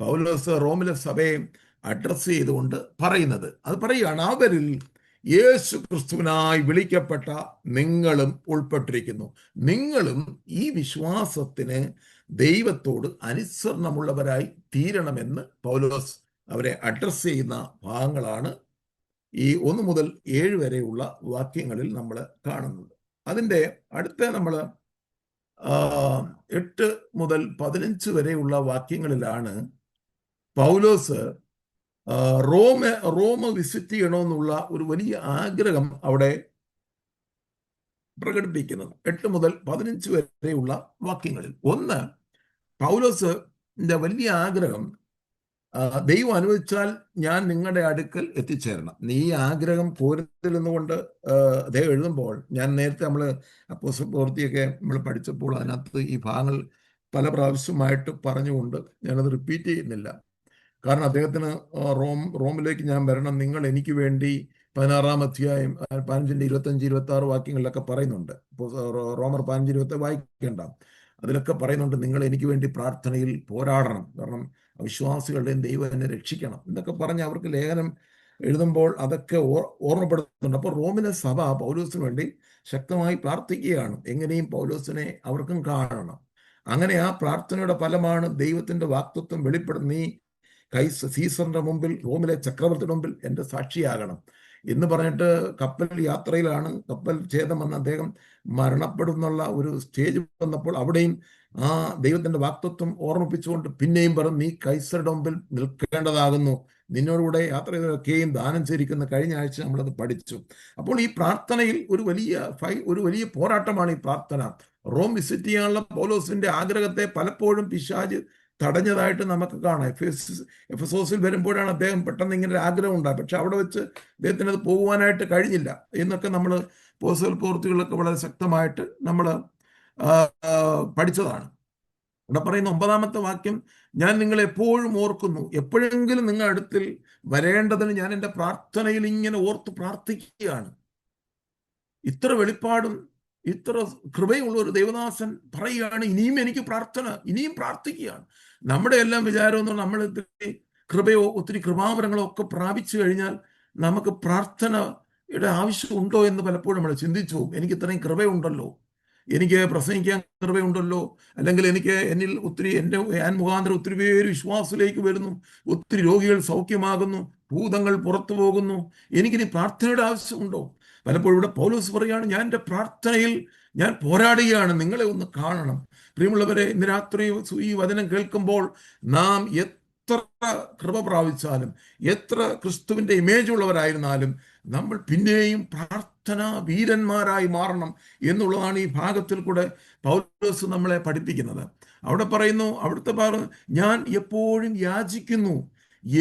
പൗലോസ് റോമിലെ സഭയെ അഡ്രസ് ചെയ്തുകൊണ്ട് പറയുന്നത്. അത് പറയുകയാണ്, അവരിൽ യേശു ക്രിസ്തുവിനായി വിളിക്കപ്പെട്ട നിങ്ങളും ഉൾപ്പെട്ടിരിക്കുന്നു. നിങ്ങളും ഈ വിശ്വാസത്തിന് ദൈവത്തോട് അനുസരണമുള്ളവരായി തീരണമെന്ന് പൗലോസ് അവരെ അഡ്രസ് ചെയ്യുന്ന ഭാഗങ്ങളാണ് ഈ 1 മുതൽ 7 വരെയുള്ള വാക്യങ്ങളിൽ നമ്മൾ കാണുന്നത്. അതിൻ്റെ അടുത്ത നമ്മൾ 8 മുതൽ 15 വരെയുള്ള വാക്യങ്ങളിലാണ് പൗലോസ് റോം വിസിറ്റ് ചെയ്യണമെന്നുള്ള ഒരു വലിയ ആഗ്രഹം അവിടെ പ്രകടിപ്പിക്കുന്നത്. 8 മുതൽ 15 വരെയുള്ള വാക്യങ്ങളിൽ ഒന്ന്, പൗലോസിന്റെ വലിയ ആഗ്രഹം, ദൈവം അനുവദിച്ചാൽ ഞാൻ നിങ്ങളുടെ അടുക്കൽ എത്തിച്ചേരണം. ഈ ആഗ്രഹം പോരത്തിൽ നിന്നുകൊണ്ട് അദ്ദേഹം എഴുതുമ്പോൾ, ഞാൻ നേരത്തെ നമ്മൾ അപ്പോസ്തല പ്രവൃത്തിയൊക്കെ നമ്മൾ പഠിച്ചപ്പോൾ അതിനകത്ത് ഈ ഭാഗങ്ങൾ പല പ്രാവശ്യമായിട്ട് പറഞ്ഞുകൊണ്ട് ഞാനത് റിപ്പീറ്റ് ചെയ്യുന്നില്ല. കാരണം അദ്ദേഹത്തിന് റോമിലേക്ക് ഞാൻ വരണം, നിങ്ങൾ എനിക്ക് വേണ്ടി 16-ാം അധ്യായം 15, 25, 26 വാക്യങ്ങളിലൊക്കെ പറയുന്നുണ്ട്. റോമർ 15:20 വായിക്കേണ്ട, അതിലൊക്കെ പറയുന്നുണ്ട് നിങ്ങൾ എനിക്ക് വേണ്ടി പ്രാർത്ഥനയിൽ പോരാടണം, കാരണം അവിശ്വാസികളുടെയും ദൈവം എന്നെ രക്ഷിക്കണം എന്നൊക്കെ പറഞ്ഞ് അവർക്ക് ലേഖനം എഴുതുമ്പോൾ അതൊക്കെ ഓർമ്മപ്പെടുത്തുന്നുണ്ട്. അപ്പോൾ റോമിലെ സഭ പൗലോസിന് വേണ്ടി ശക്തമായി പ്രാർത്ഥിക്കുകയാണ്, എങ്ങനെയും പൗലോസിനെ അവർക്കും കാണണം. അങ്ങനെ ആ പ്രാർത്ഥനയുടെ ഫലമാണ് ദൈവത്തിന്റെ വാക്തത്വം വെളിപ്പെടുന്ന, നീ സീസറിന്റെ മുമ്പിൽ, റോമിലെ ചക്രവർത്തിയുടെ മുമ്പിൽ എൻ്റെ സാക്ഷിയാകണം എന്ന് പറഞ്ഞിട്ട് കപ്പൽ യാത്രയിലാണ്, കപ്പൽ ഛേദം വന്ന് അദ്ദേഹം മരണപ്പെടുന്നുള്ള ഒരു സ്റ്റേജ് വന്നപ്പോൾ അവിടെയും ആ ദൈവത്തിന്റെ വാക്തത്വം ഓർമ്മിപ്പിച്ചുകൊണ്ട് പിന്നെയും പറഞ്ഞു, നീ കൈസറുടെ മുമ്പിൽ നിൽക്കേണ്ടതാകുന്നു, നിന്നോടുകൂടെ യാത്ര ചെയ്തതൊക്കെയും ദാനം ചെയ്തിരിക്കുന്ന. കഴിഞ്ഞ ആഴ്ച നമ്മളത് പഠിച്ചു. അപ്പോൾ ഈ പ്രാർത്ഥനയിൽ ഒരു വലിയ പോരാട്ടമാണ് ഈ പ്രാർത്ഥന. റോം വിസിറ്റ് ചെയ്യാനുള്ള പൗലോസിന്റെ ആഗ്രഹത്തെ പലപ്പോഴും പിശാച് തടഞ്ഞതായിട്ട് നമുക്ക് കാണാം. എഫെസോസിൽ വരുമ്പോഴാണ് അദ്ദേഹം പെട്ടെന്ന് ഇങ്ങനെ ഒരു ആഗ്രഹം ഉണ്ടായി, പക്ഷെ അവിടെ വെച്ച് അദ്ദേഹത്തിന് അത് പോകുവാനായിട്ട് കഴിഞ്ഞില്ല എന്നൊക്കെ നമ്മൾ അപ്പോസ്തല പ്രവൃത്തികളിലൊക്കെ വളരെ ശക്തമായിട്ട് നമ്മൾ പഠിച്ചതാണ്. ഇവിടെ പറയുന്ന 9-ാമത്തെ വാക്യം, ഞാൻ നിങ്ങളെ എപ്പോഴും ഓർക്കുന്നു, എപ്പോഴെങ്കിലും നിങ്ങളുടെ അടുത്തിൽ വരേണ്ടതിന് ഞാൻ എൻ്റെ പ്രാർത്ഥനയിൽ ഇങ്ങനെ ഓർത്ത് പ്രാർത്ഥിക്കുകയാണ്. ഇത്ര വെളിപ്പാടും ഇത്ര കൃപയുള്ള ഒരു ദൈവദാസൻ പറയുകയാണ്, ഇനിയും എനിക്ക് ഇനിയും പ്രാർത്ഥിക്കുകയാണ്. നമ്മുടെ എല്ലാം വിചാരം എന്ന് പറഞ്ഞാൽ നമ്മൾ ഒത്തിരി കൃപയോ ഒത്തിരി കൃപാവരങ്ങളോ ഒക്കെ പ്രാപിച്ചു കഴിഞ്ഞാൽ നമുക്ക് പ്രാർത്ഥനയുടെ ആവശ്യമുണ്ടോ എന്ന് പലപ്പോഴും നമ്മൾ ചിന്തിച്ചു പോകും. എനിക്ക് ഇത്രയും കൃപയുണ്ടല്ലോ, എനിക്ക് പ്രസംഗിക്കാൻ കൃപയുണ്ടല്ലോ, അല്ലെങ്കിൽ ഞാൻ മുഖാന്തരം ഒത്തിരി പേര് വിശ്വാസത്തിലേക്ക് വരുന്നു, ഒത്തിരി രോഗികൾ സൗഖ്യമാകുന്നു, ഭൂതങ്ങൾ പുറത്തു പോകുന്നു, എനിക്കിനി പ്രാർത്ഥനയുടെ ആവശ്യമുണ്ടോ? പലപ്പോഴും ഇവിടെ പൗലോസ് പറയുകയാണ്, ഞാൻ എൻ്റെ പ്രാർത്ഥനയിൽ ഞാൻ പോരാടുകയാണ്, നിങ്ങളെ ഒന്ന് കാണണം. പ്രിയമുള്ളവരെ, ഇന്ന് രാത്രി ഈ വചനം കേൾക്കുമ്പോൾ നാം എത്ര കൃപ പ്രാപിച്ചാലും, എത്ര ക്രിസ്തുവിൻ്റെ ഇമേജ് ഉള്ളവരായിരുന്നാലും, നമ്മൾ പിന്നെയും പ്രാർത്ഥന വീരന്മാരായി മാറണം എന്നുള്ളതാണ് ഈ ഭാഗത്തിൽ കൂടെ പൗലോസ് നമ്മളെ പഠിപ്പിക്കുന്നത്. അവിടെ പറയുന്നു, അവിടുത്തെ ഞാൻ എപ്പോഴും യാചിക്കുന്നു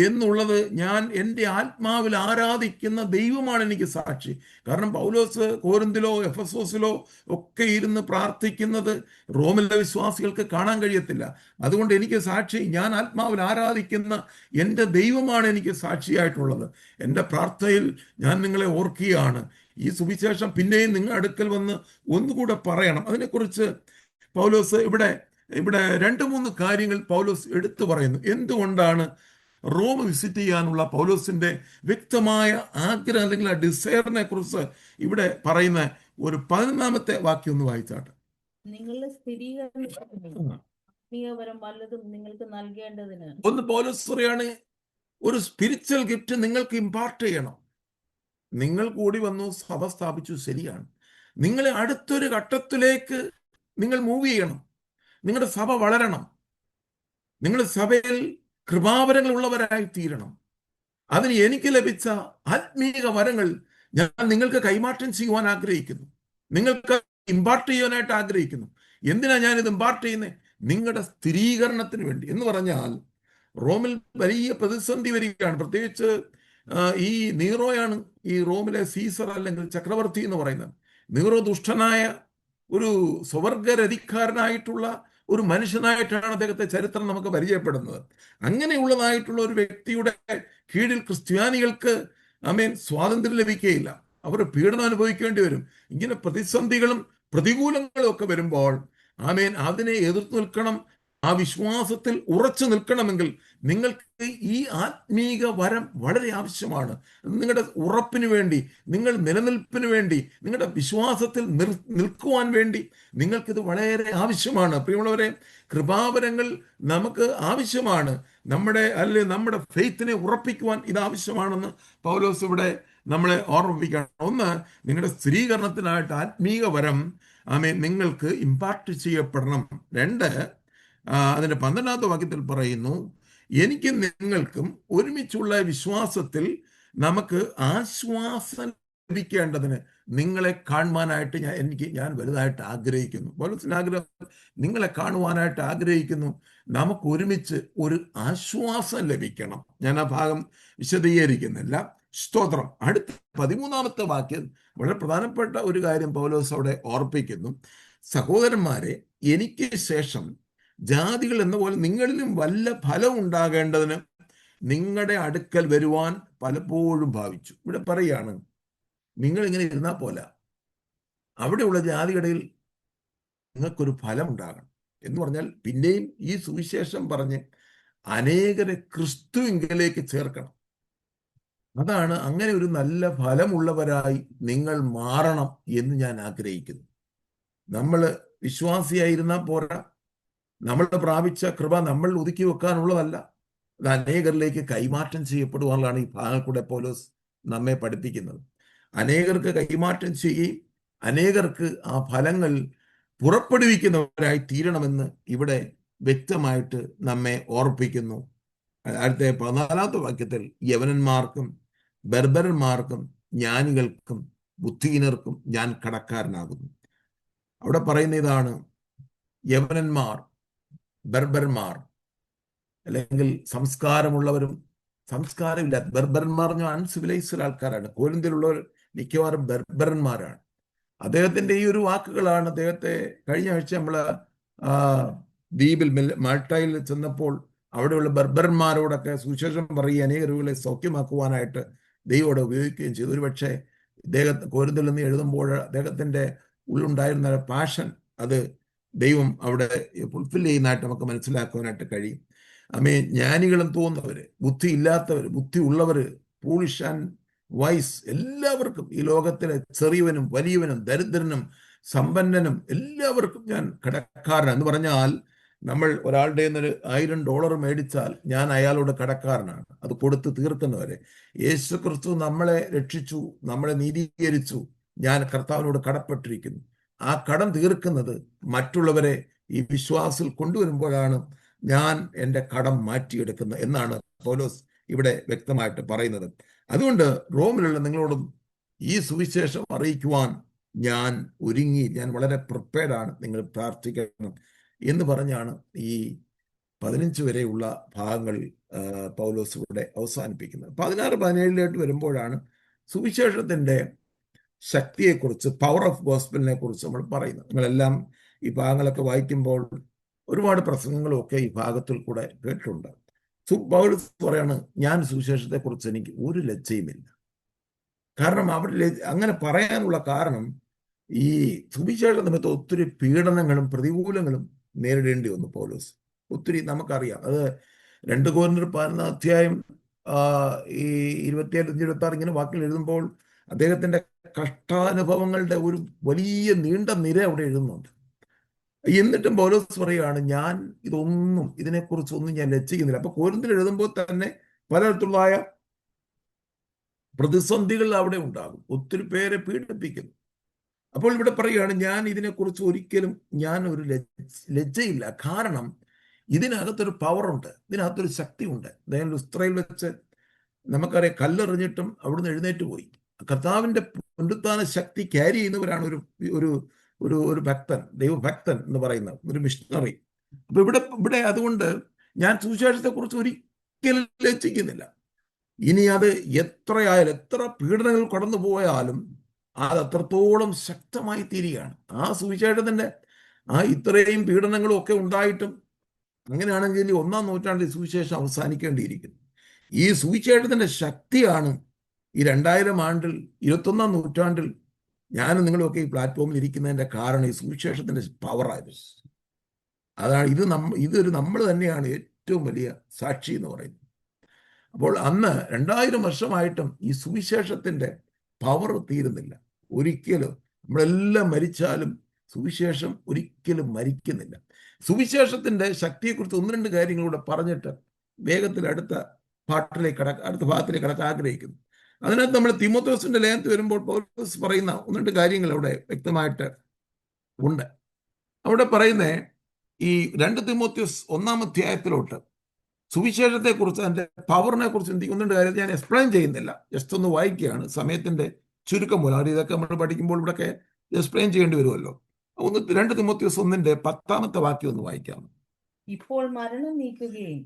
എന്നുള്ളത്, ഞാൻ എൻ്റെ ആത്മാവിൽ ആരാധിക്കുന്ന ദൈവമാണ് എനിക്ക് സാക്ഷി. കാരണം പൗലോസ് കോരിന്തിലോ എഫെസോസിലോ ഒക്കെ ഇരുന്ന് പ്രാർത്ഥിക്കുന്നത് റോമിലെ വിശ്വാസികൾക്ക് കാണാൻ കഴിയത്തില്ല. അതുകൊണ്ട് എനിക്ക് സാക്ഷി, ഞാൻ ആത്മാവിൽ ആരാധിക്കുന്ന എൻ്റെ ദൈവമാണ് എനിക്ക് സാക്ഷിയായിട്ടുള്ളത്. എൻ്റെ പ്രാർത്ഥനയിൽ ഞാൻ നിങ്ങളെ ഓർക്കുകയാണ്. ഈ സുവിശേഷം പിന്നെയും നിങ്ങളുടെ അടുക്കൽ വന്ന് ഒന്നുകൂടെ പറയണം. അതിനെക്കുറിച്ച് പൗലോസ് ഇവിടെ 2-3 കാര്യങ്ങൾ പൗലോസ് എടുത്തു പറയുന്നു. എന്തുകൊണ്ടാണ് റോം വിസിറ്റ് ചെയ്യാനുള്ള പൗലോസിന്റെ വ്യക്തമായ ആഗ്രഹം അല്ലെങ്കിൽ ആ ഡിസയറിനെ കുറിച്ച് ഇവിടെ പറയുന്ന ഒരു 11-ാമത്തെ വാക്യം ഒന്ന് വായിച്ചാട്ടെ. നിങ്ങളുടെ സ്ഥിരീകരണം വല്ലതും നിങ്ങൾക്ക് നൽകേണ്ടതിന്. ഒന്ന് പൗലോസ് പറയാണ്, ഒരു സ്പിരിച്വൽ ഗിഫ്റ്റ് നിങ്ങൾക്ക് ഇമ്പാർട്ട് ചെയ്യണം. നിങ്ങൾ കൂടി വന്നു സഭ സ്ഥാപിച്ചു, ശരിയാണ്. നിങ്ങളെ അടുത്തൊരു ഘട്ടത്തിലേക്ക് നിങ്ങൾ മൂവ് ചെയ്യണം. നിങ്ങളുടെ സഭ വളരണം. നിങ്ങളുടെ സഭയിൽ കൃപാവരങ്ങൾ ഉള്ളവരായി തീരണം. അതിന് എനിക്ക് ലഭിച്ച ആത്മീക വരങ്ങൾ ഞാൻ നിങ്ങൾക്ക് കൈമാറ്റം ചെയ്യുവാൻ ആഗ്രഹിക്കുന്നു. നിങ്ങൾക്ക് ഇമ്പാർട്ട് ചെയ്യാനായിട്ട് ആഗ്രഹിക്കുന്നു. എന്തിനാ ഞാനിത് ഇമ്പാർട്ട് ചെയ്യുന്നത്? നിങ്ങളുടെ സ്ഥിരീകരണത്തിന് വേണ്ടി. എന്ന് പറഞ്ഞാൽ റോമിൽ വലിയ പ്രതിസന്ധി വരികയാണ്. പ്രത്യേകിച്ച് ഈ നീറോയാണ് ഈ റോമിലെ സീസർ അല്ലെങ്കിൽ ചക്രവർത്തി എന്ന് പറയുന്നത്. നീറോ ദുഷ്ടനായ ഒരു സ്വവർഗരതിക്കാരനായിട്ടുള്ള ഒരു മനുഷ്യനായിട്ടാണ് അദ്ദേഹത്തെ ചരിത്രം നമുക്ക് പരിചയപ്പെടുന്നത്. അങ്ങനെയുള്ളതായിട്ടുള്ള ഒരു വ്യക്തിയുടെ കീഴിൽ ക്രിസ്ത്യാനികൾക്ക് സ്വാതന്ത്ര്യം ലഭിക്കുകയില്ല. അവർ പീഡനം അനുഭവിക്കേണ്ടി വരും. ഇങ്ങനെ പ്രതിസന്ധികളും പ്രതികൂലങ്ങളും ഒക്കെ വരുമ്പോൾ അതിനെ എതിർത്ത് നിൽക്കണം. ആ വിശ്വാസത്തിൽ ഉറച്ചു നിൽക്കണമെങ്കിൽ നിങ്ങൾക്ക് ഈ ആത്മീക വരം വളരെ ആവശ്യമാണ്. നിങ്ങളുടെ ഉറപ്പിന് വേണ്ടി, നിങ്ങൾ നിലനിൽപ്പിന് വേണ്ടി, നിങ്ങളുടെ വിശ്വാസത്തിൽ നിൽക്കുവാൻ വേണ്ടി നിങ്ങൾക്കിത് വളരെ ആവശ്യമാണ്. പ്രിയമുള്ളവരെ, കൃപാവരങ്ങൾ നമുക്ക് ആവശ്യമാണ്. നമ്മുടെ ഫെയ്ത്തിനെ ഉറപ്പിക്കുവാൻ ഇത് ആവശ്യമാണെന്ന് പൗലോസ് ഇവിടെ നമ്മളെ ഓർമ്മിപ്പിക്കണം. ഒന്ന്, നിങ്ങളുടെ സ്ഥിരീകരണത്തിനായിട്ട് ആത്മീക വരം നിങ്ങൾക്ക് ഇമ്പാർട്ട് ചെയ്യപ്പെടണം. 2, അതിൻ്റെ 12-ാമത്തെ വാക്യത്തിൽ പറയുന്നു, എനിക്കും നിങ്ങൾക്കും ഒരുമിച്ചുള്ള വിശ്വാസത്തിൽ നമുക്ക് ആശ്വാസം ലഭിക്കേണ്ടതിന് നിങ്ങളെ കാണുവാനായിട്ട് ഞാൻ വലുതായിട്ട് ആഗ്രഹിക്കുന്നു. പൗലോസിന്റെ ആഗ്രഹം, നിങ്ങളെ കാണുവാനായിട്ട് ആഗ്രഹിക്കുന്നു. നമുക്ക് ഒരുമിച്ച് ഒരു ആശ്വാസം ലഭിക്കണം. ഞാൻ ആ ഭാഗം വിശദീകരിക്കുന്നില്ല. സ്തോത്രം. അടുത്ത 13-ാമത്തെ വാക്യം വളരെ പ്രധാനപ്പെട്ട ഒരു കാര്യം പൗലോസ് അവിടെ ഓർപ്പിക്കുന്നു. സഹോദരന്മാരെ, എനിക്ക് ശേഷം ജാതികൾ എന്ന പോലെ നിങ്ങളിലും വല്ല ഫലം ഉണ്ടാകേണ്ടതിന് നിങ്ങളുടെ അടുക്കൽ വരുവാൻ പലപ്പോഴും ഭാവിച്ചു. ഇവിടെ പറയുകയാണ്, നിങ്ങൾ ഇങ്ങനെ ഇരുന്നാൽ പോലെ അവിടെയുള്ള ജാതികളിൽ നിങ്ങൾക്കൊരു ഫലം ഉണ്ടാകണം എന്ന് പറഞ്ഞാൽ, പിന്നെയും ഈ സുവിശേഷം പറഞ്ഞ് അനേകരെ ക്രിസ്തുവിങ്കലേക്ക് ചേർക്കണം. അതാണ്, അങ്ങനെ ഒരു നല്ല ഫലമുള്ളവരായി നിങ്ങൾ മാറണം എന്ന് ഞാൻ ആഗ്രഹിക്കുന്നു. നമ്മൾ വിശ്വാസിയായിരുന്നാൽ പോരാ. നമ്മൾ പ്രാപിച്ച കൃപ നമ്മൾ ഒതുക്കി വെക്കാനുള്ളതല്ല. അത് അനേകരിലേക്ക് കൈമാറ്റം ചെയ്യപ്പെടുവാനുള്ളതാണ് ഈ ഭാഗം കൂടെ പൗലോസ് നമ്മെ പഠിപ്പിക്കുന്നത്. അനേകർക്ക് കൈമാറ്റം ചെയ്യുകയും അനേകർക്ക് ആ ഫലങ്ങൾ പുറപ്പെടുവിക്കുന്നവരായി തീരണമെന്ന് ഇവിടെ വ്യക്തമായിട്ട് നമ്മെ ഓർപ്പിക്കുന്നു. അടുത്ത 14-ാമത്തെ വാക്യത്തിൽ, യവനന്മാർക്കും ബർബരന്മാർക്കും ജ്ഞാനികൾക്കും ബുദ്ധിഹീനർക്കും ഞാൻ കടക്കാരനാകുന്നു. അവിടെ പറയുന്ന ഇതാണ്, യവനന്മാർ, ബർബർമാർ, അല്ലെങ്കിൽ സംസ്കാരമുള്ളവരും സംസ്കാരമില്ലാത്ത. ബർബർമാർ അൺസിവിലൈസ്ഡ് ആൾക്കാരാണ്. കോരിന്തിലുള്ളവർ മിക്കവാറും ബർബരന്മാരാണ്. അദ്ദേഹത്തിന്റെ ഈ ഒരു വാക്കുകളാണ് അദ്ദേഹത്തെ കഴിഞ്ഞ ആഴ്ച നമ്മൾ ദ്വീപിൽ മാൾട്ടയിൽ ചെന്നപ്പോൾ അവിടെയുള്ള ബർബർമാരോടൊക്കെ സുവിശേഷം പറയുകയും അനേകരുകളെ സൗഖ്യമാക്കുവാനായിട്ട് ദൈവോടെ ഉപയോഗിക്കുകയും ചെയ്തു. ഒരുപക്ഷെ കോരിന്തിൽ നിന്ന് എഴുതുമ്പോൾ അദ്ദേഹത്തിന്റെ ഉള്ളുണ്ടായിരുന്ന പാഷൻ അത് ദൈവം അവിടെ ഫുൾഫിൽ ചെയ്യുന്നതായിട്ട് നമുക്ക് മനസ്സിലാക്കുവാനായിട്ട് കഴിയും. ജ്ഞാനികളും തോന്നുന്നവര്, ബുദ്ധി ഇല്ലാത്തവർ, ബുദ്ധി ഉള്ളവര്, പൂളിഷ് ആൻഡ് വൈസ്, എല്ലാവർക്കും ഈ ലോകത്തിലെ ചെറിയവനും വലിയവനും ദരിദ്രനും സമ്പന്നനും എല്ലാവർക്കും ഞാൻ കടക്കാരനാണ് എന്ന് പറഞ്ഞാൽ, നമ്മൾ ഒരാളുടെ $1000 മേടിച്ചാൽ ഞാൻ അയാളോട് കടക്കാരനാണ്, അത് കൊടുത്ത് തീർക്കുന്നവരെ. യേശു ക്രിസ്തു നമ്മളെ രക്ഷിച്ചു, നമ്മളെ നീതീകരിച്ചു, ഞാൻ കർത്താവിനോട് കടപ്പെട്ടിരിക്കുന്നു. ആ കടം തീർക്കുന്നത് മറ്റുള്ളവരെ ഈ വിശ്വാസത്തിൽ കൊണ്ടുവരുമ്പോഴാണ് ഞാൻ എൻ്റെ കടം മാറ്റിയെടുക്കുന്നത് എന്നാണ് പൗലോസ് ഇവിടെ വ്യക്തമായിട്ട് പറയുന്നത്. അതുകൊണ്ട് റോമിലുള്ള നിങ്ങളോടും ഈ സുവിശേഷം അറിയിക്കുവാൻ ഞാൻ ഒരുങ്ങി, ഞാൻ വളരെ പ്രിപ്പയർഡാണ്, നിങ്ങൾ പ്രാർത്ഥിക്കണം എന്ന് പറഞ്ഞാണ് ഈ 15 വരെയുള്ള ഭാഗങ്ങൾ പൗലോസ് ഇവിടെ അവസാനിപ്പിക്കുന്നത്. 16, 17 വരുമ്പോഴാണ് സുവിശേഷത്തിൻ്റെ ശക്തിയെക്കുറിച്ച്, പവർ ഓഫ് ഗോസ്പലിനെ കുറിച്ച് നമ്മൾ പറയുന്നത്. നിങ്ങളെല്ലാം ഈ ഭാഗങ്ങളൊക്കെ വായിക്കുമ്പോൾ ഒരുപാട് പ്രസംഗങ്ങളും ഒക്കെ ഈ ഭാഗത്തിൽ കൂടെ കേട്ടിട്ടുണ്ട്. പൗലോസ് പറയാണ്, ഞാൻ സുവിശേഷത്തെക്കുറിച്ച് എനിക്ക് ഒരു ലജ്ജയുമില്ല. കാരണം അങ്ങനെ പറയാനുള്ള കാരണം ഈ സുവിശേഷ നിമിത്തം ഒത്തിരി പീഡനങ്ങളും പ്രതികൂലങ്ങളും നേരിടേണ്ടി വന്നു പൗലോസ്. ഒത്തിരി നമുക്കറിയാം. അത് 2 കൊരിന്ത്യർ 11 ഈ 27, 26 ഇങ്ങനെ വാക്കിൽ എഴുതുമ്പോൾ അദ്ദേഹത്തിന്റെ കഷ്ടാനുഭവങ്ങളുടെ ഒരു വലിയ നീണ്ട നിര അവിടെ എഴുതുന്നുണ്ട്. എന്നിട്ടും പൗലോസ് പറയുകയാണ്, ഞാൻ ഇതിനെക്കുറിച്ചൊന്നും ഞാൻ ലജ്ജിക്കുന്നില്ല. അപ്പൊ കൊരിന്ത്യർ എഴുതുമ്പോൾ തന്നെ പലതരത്തിലുള്ള പ്രതിസന്ധികൾ അവിടെ ഉണ്ടാകും, ഒത്തിരി പേരെ പീഡിപ്പിക്കുന്നു. അപ്പോൾ ഇവിടെ പറയുകയാണ്, ഞാൻ ഇതിനെക്കുറിച്ച് ഒരിക്കലും ഞാൻ ഒരു ലജ്ജയില്ല. കാരണം ഇതിനകത്തൊരു പവറുണ്ട്, ഇതിനകത്തൊരു ശക്തി ഉണ്ട്. അതായത് ലുസ്ത്രയിൽ വെച്ച് നമുക്കറിയാം, കല്ലെറിഞ്ഞിട്ടും അവിടുന്ന് എഴുന്നേറ്റ് പോയി. കർത്താവിന്റെ പുനരുത്ഥാന ശക്തി ക്യാരി ചെയ്യുന്നവരാണ് ഒരു ഭക്തൻ, ദൈവഭക്തൻ എന്ന് പറയുന്ന ഒരു മിഷണറി. അപ്പൊ ഇവിടെ അതുകൊണ്ട് ഞാൻ സുവിശേഷത്തെക്കുറിച്ച് ഒരിക്കലും ലജ്ജിക്കുന്നില്ല. ഇനി അത് എത്രയായാലും, എത്ര പീഡനങ്ങൾ കടന്നു പോയാലും അത് അത്രത്തോളം ശക്തമായി തീരുകയാണ്. ആ സുവിശേഷത്തിന്റെ ഇത്രയും പീഡനങ്ങളും ഒക്കെ ഉണ്ടായിട്ടും, അങ്ങനെയാണെങ്കിൽ 1-ാം നൂറ്റാണ്ടിൽ സുവിശേഷം അവസാനിക്കേണ്ടിയിരിക്കുന്നു. ഈ സുവിശേഷത്തിന്റെ ശക്തിയാണ് ഈ 2000 ആണ്ടിൽ 21-ാം നൂറ്റാണ്ടിൽ ഞാനും നിങ്ങളുമൊക്കെ ഈ പ്ലാറ്റ്ഫോമിൽ ഇരിക്കുന്നതിന്റെ കാരണം ഈ സുവിശേഷത്തിന്റെ പവറായത്. അതാണ് ഇതൊരു നമ്മൾ തന്നെയാണ് ഏറ്റവും വലിയ സാക്ഷി എന്ന് പറയുന്നത്. അപ്പോൾ അന്ന് 2000 വർഷമായിട്ടും ഈ സുവിശേഷത്തിന്റെ പവർ തീരുന്നില്ല. ഒരിക്കലും നമ്മളെല്ലാം മരിച്ചാലും സുവിശേഷം ഒരിക്കലും മരിക്കുന്നില്ല. സുവിശേഷത്തിന്റെ ശക്തിയെക്കുറിച്ച് 1-2 കാര്യങ്ങളൂടെ പറഞ്ഞിട്ട് വേഗത്തിൽ അടുത്ത ഭാഗത്തിലേക്ക് കടക്കാൻ ആഗ്രഹിക്കുന്നു. അതിനകത്ത് നമ്മൾ തീമോഥെയോസിന്റെ ലേഖനത്തിൽ വരുമ്പോൾ പൗലോസ് പറയുന്ന 1-2 കാര്യങ്ങൾ അവിടെ വ്യക്തമായിട്ട് ഉണ്ട്. അവിടെ പറയുന്ന ഈ 2 തീമോഥെയോസ് 1-ാം അധ്യായത്തിലോട്ട് സുവിശേഷത്തെക്കുറിച്ച്, അതിന്റെ പവറിനെ കുറിച്ച് ചിന്തിക്കുന്ന കാര്യത്തിൽ ഞാൻ എക്സ്പ്ലെയിൻ ചെയ്യുന്നില്ല, ജസ്റ്റ് ഒന്ന് വായിക്കുകയാണ് സമയത്തിന്റെ ചുരുക്കം മൂലം. ഇതൊക്കെ നമ്മൾ പഠിക്കുമ്പോൾ ഇവിടെയൊക്കെ എക്സ്പ്ലെയിൻ ചെയ്യേണ്ടി വരുമല്ലോ. 2 തീമോഥെയോസ് 1-ന്റെ 10-ാമത്തെ വാക്യം ഒന്ന് വായിക്കാം. ഇപ്പോൾ മരണം നീക്കുകയും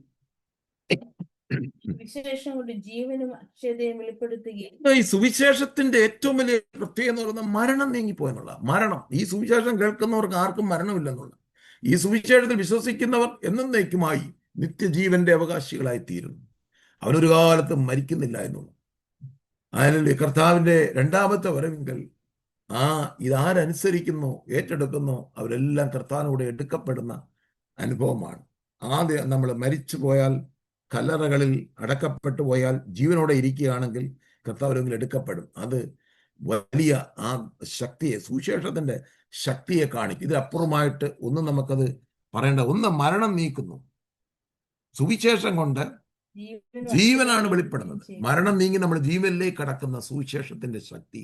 വിശേഷം കൊണ്ട് ജീവനും അക്ഷയതയും വെളിപ്പെടുത്തുകയും. ഈ സുവിശേഷത്തിന്റെ ഏറ്റവും വലിയ പ്രത്യേകത എന്ന് പറയുന്നത് മരണം നീങ്ങിപ്പോയെന്നുള്ള. മരണം, ഈ സുവിശേഷം കേൾക്കുന്നവർക്ക് ആർക്കും മരണമില്ലെന്നുള്ള. ഈ സുവിശേഷത്തിൽ വിശ്വസിക്കുന്നവർ എന്നേക്കുമായി നിത്യജീവന്റെ അവകാശികളായി തീരുന്നു. അവനൊരു കാലത്തും മരിക്കുന്നില്ല എന്നുള്ളത്. അതിൽ കർത്താവിന്റെ 2-ാമത്തെ വരവിങ്കൽ ഇതാരനുസരിക്കുന്നോ ഏറ്റെടുക്കുന്നോ അവരെല്ലാം കർത്താവിനോട് എടുക്കപ്പെടുന്ന അനുഭവമാണ്. ആദ്യം നമ്മൾ മരിച്ചു പോയാൽ, കല്ലറകളിൽ അടക്കപ്പെട്ടു പോയാൽ, ജീവനോടെ ഇരിക്കുകയാണെങ്കിൽ കർത്താവിനെങ്കിൽ എടുക്കപ്പെടും. അത് വലിയ ആ ശക്തിയെ, സുവിശേഷത്തിന്റെ ശക്തിയെ കാണിക്കും. ഇതിനപ്പുറമായിട്ട് ഒന്നും നമുക്കത് പറയേണ്ട. ഒന്ന് മരണം നീക്കുന്നു, സുവിശേഷം കൊണ്ട് ജീവനാണ് വെളിപ്പെടുന്നത്. മരണം നീങ്ങി നമ്മൾ ജീവനിലേക്ക് കടക്കുന്ന സുവിശേഷത്തിന്റെ ശക്തി.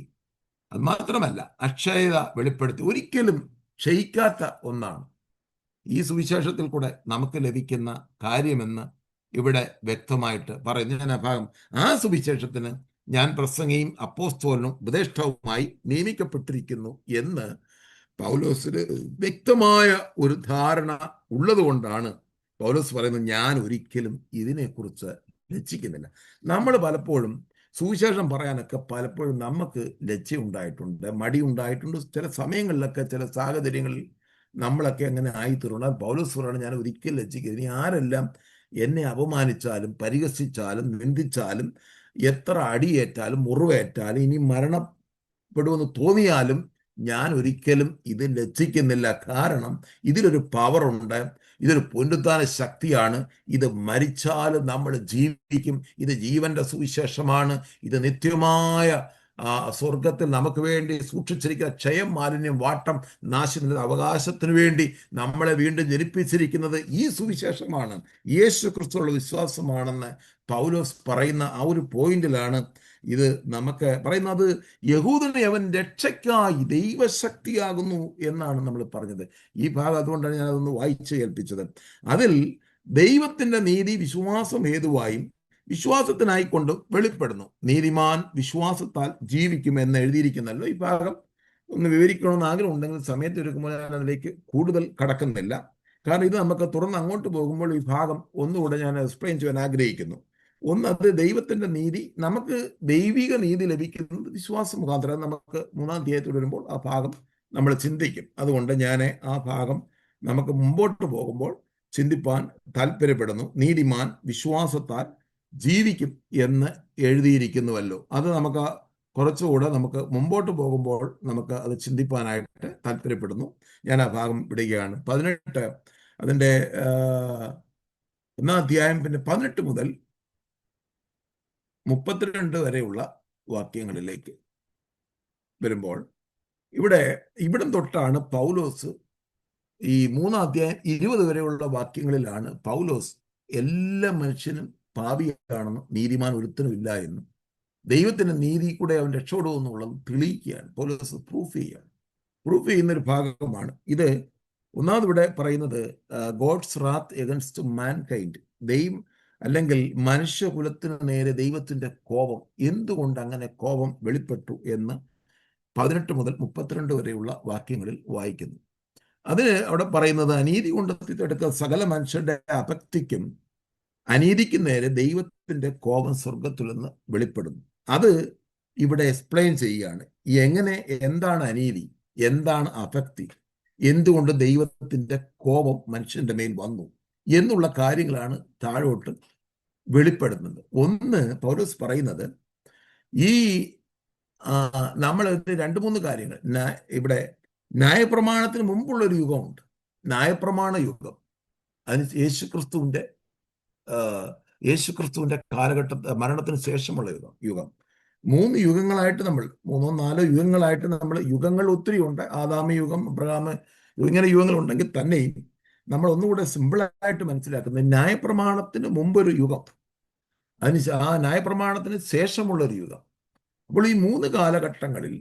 അത് മാത്രമല്ല, അക്ഷയത വെളിപ്പെടുത്തി ഒരിക്കലും ക്ഷയിക്കാത്ത ഒന്നാണ് ഈ സുവിശേഷത്തിൽ കൂടെ നമുക്ക് ലഭിക്കുന്ന കാര്യമെന്ന് ഇവിടെ വ്യക്തമായിട്ട് പറയുന്നു. ഞാൻ ആ ഭാഗം, ആ സുവിശേഷത്തിന് ഞാൻ പ്രസംഗിയും അപ്പോസ്തലനും ഉപദേഷ്ടാവുമായി നിയമിക്കപ്പെട്ടിരിക്കുന്നു എന്ന് പൗലോസിന് വ്യക്തമായ ഒരു ധാരണ ഉള്ളത് കൊണ്ടാണ് പൗലോസ് പറയുന്നത്, ഞാൻ ഒരിക്കലും ഇതിനെക്കുറിച്ച് ലജ്ജിക്കുന്നില്ല. നമ്മൾ പലപ്പോഴും സുവിശേഷം പറയാനൊക്കെ പലപ്പോഴും നമുക്ക് ലജ്ജ ഉണ്ടായിട്ടുണ്ട്, മടി ഉണ്ടായിട്ടുണ്ട്. ചില സമയങ്ങളിലൊക്കെ, ചില സാഹചര്യങ്ങളിൽ നമ്മളൊക്കെ അങ്ങനെ ആയിത്തീർന്നു. പൗലോസ് പറയാണ്, ഞാൻ ഒരിക്കലും ലജ്ജിക്കുന്നത്. ഇനി ആരെല്ലാം എന്നെ അപമാനിച്ചാലും പരിഹസിച്ചാലും നിന്ദിച്ചാലും എത്ര അടിയേറ്റാലും മുറിവേറ്റാലും ഇനി മരണപ്പെടുമെന്ന് തോന്നിയാലും ഞാൻ ഒരിക്കലും ഇത് ലജ്ജിക്കുന്നില്ല. കാരണം ഇതിലൊരു പവറുണ്ട്, ഇതൊരു പുനരുത്ഥാന ശക്തിയാണ്. ഇത് മരിച്ചാലും നമ്മൾ ജീവിക്കും. ഇത് ജീവന്റെ സുവിശേഷമാണ്. ഇത് നിത്യമായ സ്വർഗത്തിൽ നമുക്ക് വേണ്ടി സൂക്ഷിച്ചിരിക്കുന്ന ക്ഷയം, മാലിന്യം, വാട്ടം, നാശത്തിന്റെ അവകാശത്തിന് വേണ്ടി നമ്മളെ വീണ്ടും ജനിപ്പിച്ചിരിക്കുന്നത് ഈ സുവിശേഷമാണ്, യേശു ക്രിസ്തുവിലുള്ള വിശ്വാസമാണെന്ന് പൗലോസ് പറയുന്ന ആ ഒരു പോയിന്റിലാണ് ഇത് നമുക്ക് പറയുന്നത് യഹൂദനെ അവൻ രക്ഷയ്ക്കായി ദൈവശക്തിയാകുന്നു എന്നാണ് നമ്മൾ പറഞ്ഞത്. ഈ ഭാഗം അതുകൊണ്ടാണ് ഞാൻ അതൊന്ന് വായിച്ച് കേൾപ്പിച്ചത്. അതിൽ ദൈവത്തിന്റെ നീതി വിശ്വാസം ഹേതുവായും വിശ്വാസത്തിനായിക്കൊണ്ട് വെളിപ്പെടുന്നു. നീതിമാൻ വിശ്വാസത്താൽ ജീവിക്കും എന്ന് എഴുതിയിരിക്കുന്നല്ലോ. ഈ ഭാഗം ഒന്ന് വിവരിക്കണമെന്ന് ആഗ്രഹം ഉണ്ടെങ്കിൽ സമയത്ത് എടുക്കുമ്പോൾ ഞാൻ അതിലേക്ക് കൂടുതൽ കടക്കുന്നില്ല. കാരണം ഇത് നമുക്ക് തുറന്ന് അങ്ങോട്ട് പോകുമ്പോൾ ഈ ഭാഗം ഒന്നുകൂടെ ഞാൻ എക്സ്പ്ലെയിൻ ചെയ്യാൻ ആഗ്രഹിക്കുന്നു. ഒന്ന്, അത് ദൈവത്തിന്റെ നീതി, നമുക്ക് ദൈവിക നീതി ലഭിക്കുന്നത് വിശ്വാസം മുഖാന്തരം. നമുക്ക് 3-ാം അധ്യായത്തിൽ വരുമ്പോൾ ആ ഭാഗം നമ്മൾ ചിന്തിക്കും. അതുകൊണ്ട് ഞാൻ ആ ഭാഗം നമുക്ക് മുമ്പോട്ട് പോകുമ്പോൾ ചിന്തിപ്പാൻ താല്പര്യപ്പെടുന്നു. നീതിമാൻ വിശ്വാസത്താൽ ജീവിക്കും എന്ന് എഴുതിയിരിക്കുന്നുവല്ലോ. അത് നമുക്ക് കുറച്ചുകൂടെ നമുക്ക് മുമ്പോട്ട് പോകുമ്പോൾ നമുക്ക് അത് ചിന്തിപ്പാനായിട്ട് താല്പര്യപ്പെടുന്നു. ഞാൻ ആ ഭാഗം വിടുകയാണ്. 18 അതിൻ്റെ 1-ാം അധ്യായം പിന്നെ 18 മുതൽ 32 വരെയുള്ള വാക്യങ്ങളിലേക്ക് വരുമ്പോൾ ഇവിടം തൊട്ടാണ് പൗലോസ് ഈ 3-ാം അധ്യായം 20 വരെയുള്ള വാക്യങ്ങളിലാണ് പൗലോസ് എല്ലാ മനുഷ്യനും പാപിയാണെന്ന്, നീതിമാൻ ഒരുത്തനുമില്ല എന്നും ദൈവത്തിന്റെ നീതി കൂടെ അവൻ രക്ഷപ്പെടുമെന്നുള്ളത് തെളിയിക്കുകയാണ്. പൗലോസ് പ്രൂഫ് ചെയ്യുന്നൊരു ഭാഗമാണ് ഇത്. ഒന്നാമത് ഇവിടെ പറയുന്നത് ഗോഡ്സ് റാത്ത് എഗൻസ്റ്റ് മാൻകൈൻഡ്, ദൈവം അല്ലെങ്കിൽ മനുഷ്യകുലത്തിന് നേരെ ദൈവത്തിന്റെ കോപം, എന്തുകൊണ്ട് അങ്ങനെ കോപം വെളിപ്പെട്ടു എന്ന് 18 മുതൽ 32 വരെയുള്ള വാക്യങ്ങളിൽ വായിക്കുന്നു. അതിന് അവിടെ പറയുന്നത് അനീതി കൊണ്ട് എടുക്കുന്ന സകല മനുഷ്യരുടെ അപക്തിക്കും അനീതിക്ക് നേരെ ദൈവത്തിന്റെ കോപം സ്വർഗത്തിൽ നിന്ന് വെളിപ്പെടുന്നു. അത് ഇവിടെ എക്സ്പ്ലെയിൻ ചെയ്യുകയാണ്. എന്താണ് അനീതി, എന്താണ് അപക്തി, എന്തുകൊണ്ട് ദൈവത്തിന്റെ കോപം മനുഷ്യന്റെ മേൽ വന്നു എന്നുള്ള കാര്യങ്ങളാണ് താഴോട്ട് വെളിപ്പെടുന്നത്. ഒന്ന്, പൗലോസ് പറയുന്നത് ഈ നമ്മൾ 2-3 കാര്യങ്ങൾ ഇവിടെ ന്യായപ്രമാണത്തിന് മുമ്പുള്ള ഒരു യുഗമുണ്ട്, ന്യായപ്രമാണ യുഗം. അതിന് യേശുക്രിസ്തുവിന്റെ മരണത്തിന് ശേഷമുള്ള യുഗം. 3 യുഗങ്ങളായിട്ട് 3-4 യുഗങ്ങളായിട്ട് യുഗങ്ങൾ ഒത്തിരി ഉണ്ട്. ആദാമ യുഗം, അബ്രഹാം, ഇങ്ങനെ യുഗങ്ങൾ ഉണ്ടെങ്കിൽ തന്നെയും നമ്മൾ ഒന്നുകൂടെ സിമ്പിളായിട്ട് മനസ്സിലാക്കുന്നത് ന്യായപ്രമാണത്തിന് മുമ്പൊരു യുഗം, ആ ന്യായപ്രമാണത്തിന് ശേഷമുള്ളൊരു യുഗം. അപ്പോൾ ഈ 3 കാലഘട്ടങ്ങളിൽ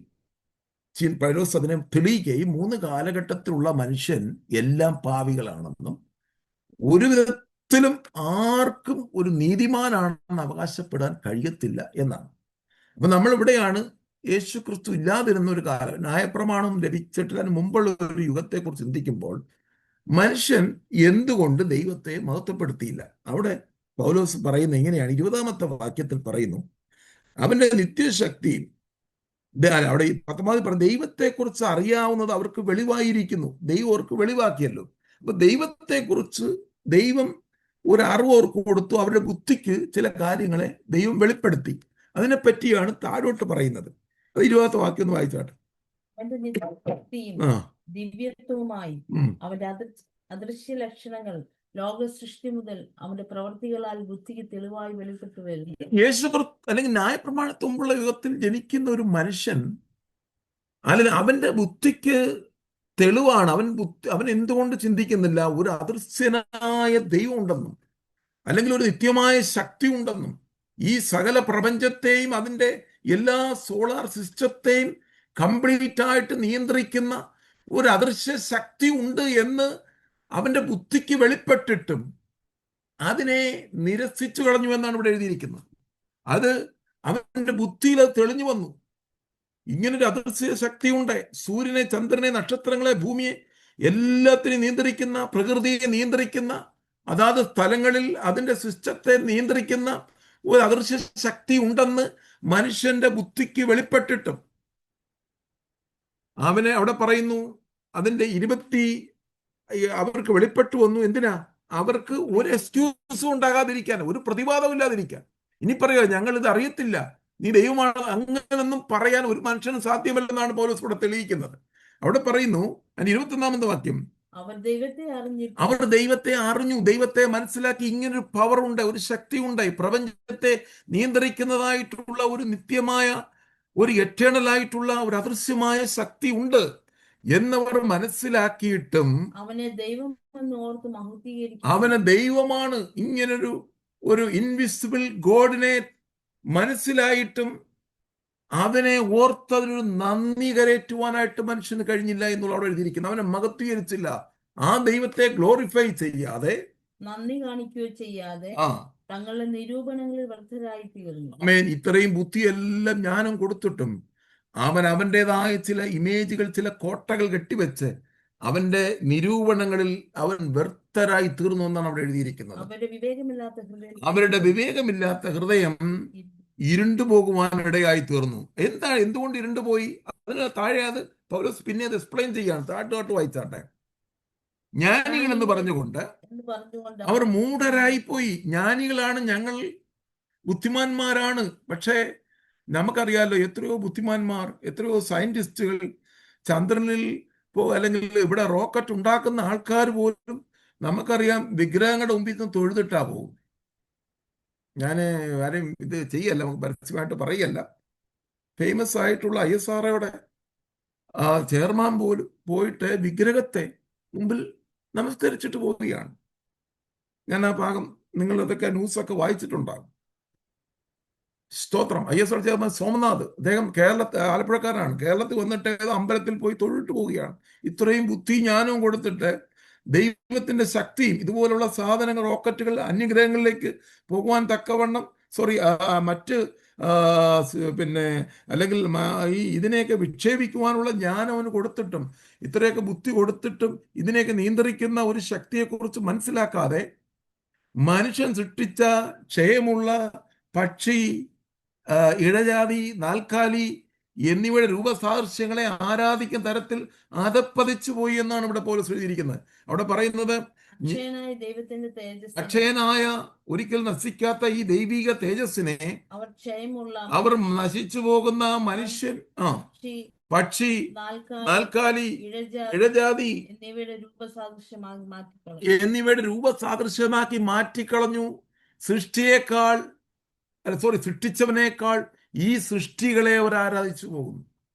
പൗലോസ് അതിനെ തെളിയിക്കുകയും 3 കാലഘട്ടത്തിലുള്ള മനുഷ്യൻ എല്ലാം പാപികളാണെന്നും ഒരു വിധത്തിലും ആർക്കും ഒരു നീതിമാനാണെന്ന് അവകാശപ്പെടാൻ കഴിയത്തില്ല എന്നാണ്. അപ്പൊ നമ്മളിവിടെയാണ് യേശു ക്രിസ്തു ഇല്ലാതിരുന്ന ഒരു കാലം, ന്യായപ്രമാണം ലഭിച്ചിട്ട് അതിന് മുമ്പുള്ള ഒരു യുഗത്തെക്കുറിച്ച് ചിന്തിക്കുമ്പോൾ മനുഷ്യൻ എന്തുകൊണ്ട് ദൈവത്തെ മഹത്വപ്പെടുത്തിയില്ല? അവിടെ പൗലോസ് പറയുന്നത് ഇങ്ങനെയാണ്. 20-ാമത്തെ വാക്യത്തിൽ പറയുന്നു, അവന്റെ നിത്യശക്തി, അവിടെ 19 പറഞ്ഞു, ദൈവത്തെക്കുറിച്ച് അറിയാവുന്നത് അവർക്ക് വെളിവായിരിക്കുന്നു. ദൈവം അവർക്ക് വെളിവാക്കിയല്ലോ. അപ്പൊ ദൈവത്തെക്കുറിച്ച് ദൈവം ഒരു അറിവ് അവർക്ക് കൊടുത്തു. അവരുടെ ബുദ്ധിക്ക് ചില കാര്യങ്ങളെ ദൈവം വെളിപ്പെടുത്തി. അതിനെപ്പറ്റിയാണ് താഴോട്ട് പറയുന്നത്. അത് 20-ാമത്തെ വാക്യം ഒന്ന് വായിച്ചാട്ടെ. ദിവ്യത്വവുമായി അവന്റെ അദൃശ്യ ലക്ഷണങ്ങൾ ലോക സൃഷ്ടി മുതൽ അവന്റെ പ്രവർത്തികളാൽ ബുദ്ധിക്ക് തെളിവായി വെളിപ്പെട്ടു വരുന്നു. അല്ലെങ്കിൽ ന്യായപ്രമാണത്തിന് മുമ്പുള്ള യുഗത്തിൽ ജനിക്കുന്ന ഒരു മനുഷ്യൻ, അല്ലെങ്കിൽ അവന്റെ ബുദ്ധിക്ക് തെളിവാണ്. അവൻ എന്തുകൊണ്ട് ചിന്തിക്കുന്നില്ല ഒരു അദൃശ്യനായ ദൈവം ഉണ്ടെന്നും അല്ലെങ്കിൽ ഒരു നിത്യമായ ശക്തി ഉണ്ടെന്നും ഈ സകല പ്രപഞ്ചത്തെയും അതിൻ്റെ എല്ലാ സോളാർ സിസ്റ്റത്തെയും കംപ്ലീറ്റ് ആയിട്ട് നിയന്ത്രിക്കുന്ന ഒരു അദൃശ്യ ശക്തി ഉണ്ട് എന്ന് അവന്റെ ബുദ്ധിക്ക് വെളിപ്പെട്ടിട്ടും അതിനെ നിരസിച്ചു കളഞ്ഞു എന്നാണ് ഇവിടെ എഴുതിയിരിക്കുന്നത്. അത് അവന്റെ ബുദ്ധിയിൽ അത് തെളിഞ്ഞു വന്നു. ഇങ്ങനൊരു അദൃശ്യ ശക്തിയുണ്ട്. സൂര്യനെ, ചന്ദ്രനെ, നക്ഷത്രങ്ങളെ, ഭൂമിയെ എല്ലാത്തിനെയും നിയന്ത്രിക്കുന്ന, പ്രകൃതിയെ നിയന്ത്രിക്കുന്ന, അതാത് സ്ഥലങ്ങളിൽ അതിന്റെ സിസ്റ്റത്തെ നിയന്ത്രിക്കുന്ന ഒരു അദൃശ്യ ശക്തി ഉണ്ടെന്ന് മനുഷ്യന്റെ ബുദ്ധിക്ക് വെളിപ്പെട്ടിട്ടും അവനെ അവിടെ പറയുന്നു അതിന്റെ അവർക്ക് വെളിപ്പെട്ടു വന്നു. എന്തിനാ? അവർക്ക് ഒരു എക്സ്ക്യൂസും ഉണ്ടാകാതിരിക്കാൻ, ഒരു പ്രതിവാദവും ഇല്ലാതിരിക്കാൻ. ഇനി പറയുക ഞങ്ങൾ ഇത് അറിയത്തില്ല, നീ ദൈവമാണ്, അങ്ങനെയൊന്നും പറയാൻ ഒരു മനുഷ്യനും സാധ്യമല്ലെന്നാണ് പൗലോസ് ഇവിടെ തെളിയിക്കുന്നത്. അവിടെ പറയുന്നു 21-ാമത്തെ വാക്യം, അവർ ദൈവത്തെ അറിഞ്ഞു, ദൈവത്തെ മനസ്സിലാക്കി. ഇങ്ങനൊരു പവർ ഉണ്ട്, ഒരു ശക്തി ഉണ്ട്, പ്രപഞ്ചത്തെ നിയന്ത്രിക്കുന്നതായിട്ടുള്ള ഒരു നിത്യമായ, ഒരു എറ്റേണൽ ആയിട്ടുള്ള ഒരു അദൃശ്യമായ ശക്തി ഉണ്ട് എന്നവർ മനസ്സിലാക്കിയിട്ടും അവനെ ദൈവമാണ്, ഇങ്ങനൊരു ഇൻവിസിബിൾ ഗോഡിനെ മനസ്സിലായിട്ടും അവനെ ഓർത്തതിനൊരു നന്ദി കരേറ്റുവാനായിട്ട് മനുഷ്യന് കഴിഞ്ഞില്ല എന്നുള്ള അവിടെ എഴുതിയിരിക്കുന്നു. അവനെ മഹത്വീകരിച്ചില്ല. ആ ദൈവത്തെ ഗ്ലോറിഫൈ ചെയ്യാതെ, നന്ദി കാണിക്കുകയോ ചെയ്യാതെ ആ തങ്ങളുടെ നിരൂപണങ്ങളിൽ വ്യർത്ഥരായി തീർന്നു. ആമേൻ, ഇത്രയും ബുദ്ധിയെല്ലാം ജ്ഞാനം കൊടുത്തിട്ടും അവൻ അവൻ്റെതായ ചില ഇമേജുകൾ, ചില കോട്ടകൾ കെട്ടിവെച്ച് അവന്റെ നിരൂപണങ്ങളിൽ അവൻ വ്യർത്ഥരായി തീർന്നു എന്നാണ് അവിടെ എഴുതിയിരിക്കുന്നത്. അവരുടെ വിവേകമില്ലാത്ത ഹൃദയം അവരുടെ വിവേകമില്ലാത്ത ഹൃദയം ഇരുണ്ടുപോകുവാൻ ഇടയായി തീർന്നു. എന്തുകൊണ്ട് ഇരുണ്ടുപോയി? അതിന് താഴെ അത് പൗലോസ് പിന്നെ അത് എക്സ്പ്ലെയിൻ ചെയ്യാണ്. താട്ടോട്ട് വായിച്ചാട്ടെ. ജ്ഞാനികൾ എന്ന് പറഞ്ഞുകൊണ്ട് എന്ന് പറഞ്ഞുകൊണ്ട് അവർ മൂഢരായി പോയി. ജ്ഞാനികളാണ് ഞങ്ങൾ, ബുദ്ധിമാന്മാരാണ്. പക്ഷേ നമുക്കറിയാലോ, എത്രയോ ബുദ്ധിമാന്മാർ, എത്രയോ സയന്റിസ്റ്റുകൾ ചന്ദ്രനിൽ അല്ലെങ്കിൽ ഇവിടെ റോക്കറ്റ് ഉണ്ടാക്കുന്ന ആൾക്കാർ പോലും നമുക്കറിയാം വിഗ്രഹങ്ങളുടെ മുമ്പിൽ നിന്ന് തൊഴുതിട്ടാ പോകും. ഞാൻ ആരെയും ഇത് ചെയ്യല്ല, നമുക്ക് പരസ്യമായിട്ട് പറയല്ല. ഫേമസ് ആയിട്ടുള്ള ISROയുടെ ചെയർമാൻ പോലും പോയിട്ട് വിഗ്രഹത്തെ മുമ്പിൽ നമസ്കരിച്ചിട്ട് പോവുകയാണ്. ഞാൻ ആ ഭാഗം, നിങ്ങൾ അതൊക്കെ ന്യൂസൊക്കെ വായിച്ചിട്ടുണ്ടാകും. സ്തോത്രം. ISRO ചെയർമാൻ സോമനാഥ്, അദ്ദേഹം ആലപ്പുഴക്കാരനാണ്. കേരളത്തിൽ വന്നിട്ട് ഏതോ അമ്പലത്തിൽ പോയി തൊഴിലിട്ട് പോവുകയാണ്. ഇത്രയും ബുദ്ധി ജ്ഞാനവും കൊടുത്തിട്ട് ദൈവത്തിന്റെ ശക്തിയും ഇതുപോലുള്ള സാധനങ്ങൾ, റോക്കറ്റുകൾ അന്യഗ്രഹങ്ങളിലേക്ക് പോകുവാൻ തക്കവണ്ണം, മറ്റ് പിന്നെ അല്ലെങ്കിൽ ഈ ഇതിനെയൊക്കെ വിക്ഷേപിക്കുവാനുള്ള ജ്ഞാനം അവന് കൊടുത്തിട്ടും, ഇത്രയൊക്കെ ബുദ്ധി കൊടുത്തിട്ടും ഇതിനെയൊക്കെ നിയന്ത്രിക്കുന്ന ഒരു ശക്തിയെക്കുറിച്ച് മനസ്സിലാക്കാതെ മനുഷ്യൻ സൃഷ്ടിച്ച ക്ഷയമുള്ള പക്ഷി, ഇഴജാതി, നാൽക്കാലി എന്നിവയുടെ രൂപസാദൃശ്യങ്ങളെ ആരാധിക്കുന്ന തരത്തിൽ അധപ്പതിച്ചു പോയി എന്നാണ് ഇവിടെ പൗലോസ് എഴുതിയിരിക്കുന്നത്. അവിടെ പറയുന്നത് അക്ഷയനായ, ഒരിക്കൽ നശിക്കാത്ത ഈ ദൈവിക തേജസ്സിനെ അവർ നശിച്ചു പോകുന്ന മനുഷ്യൻ, പക്ഷി, നാൽക്കാലി, ഇഴജാതി എന്നിവയുടെ രൂപസാദൃശ്യമാക്കി മാറ്റിക്കളഞ്ഞു. സൃഷ്ടിച്ചവനേക്കാൾ ഈ സൃഷ്ടികളെ അവർ ആരാധിച്ചു പോകുന്നു.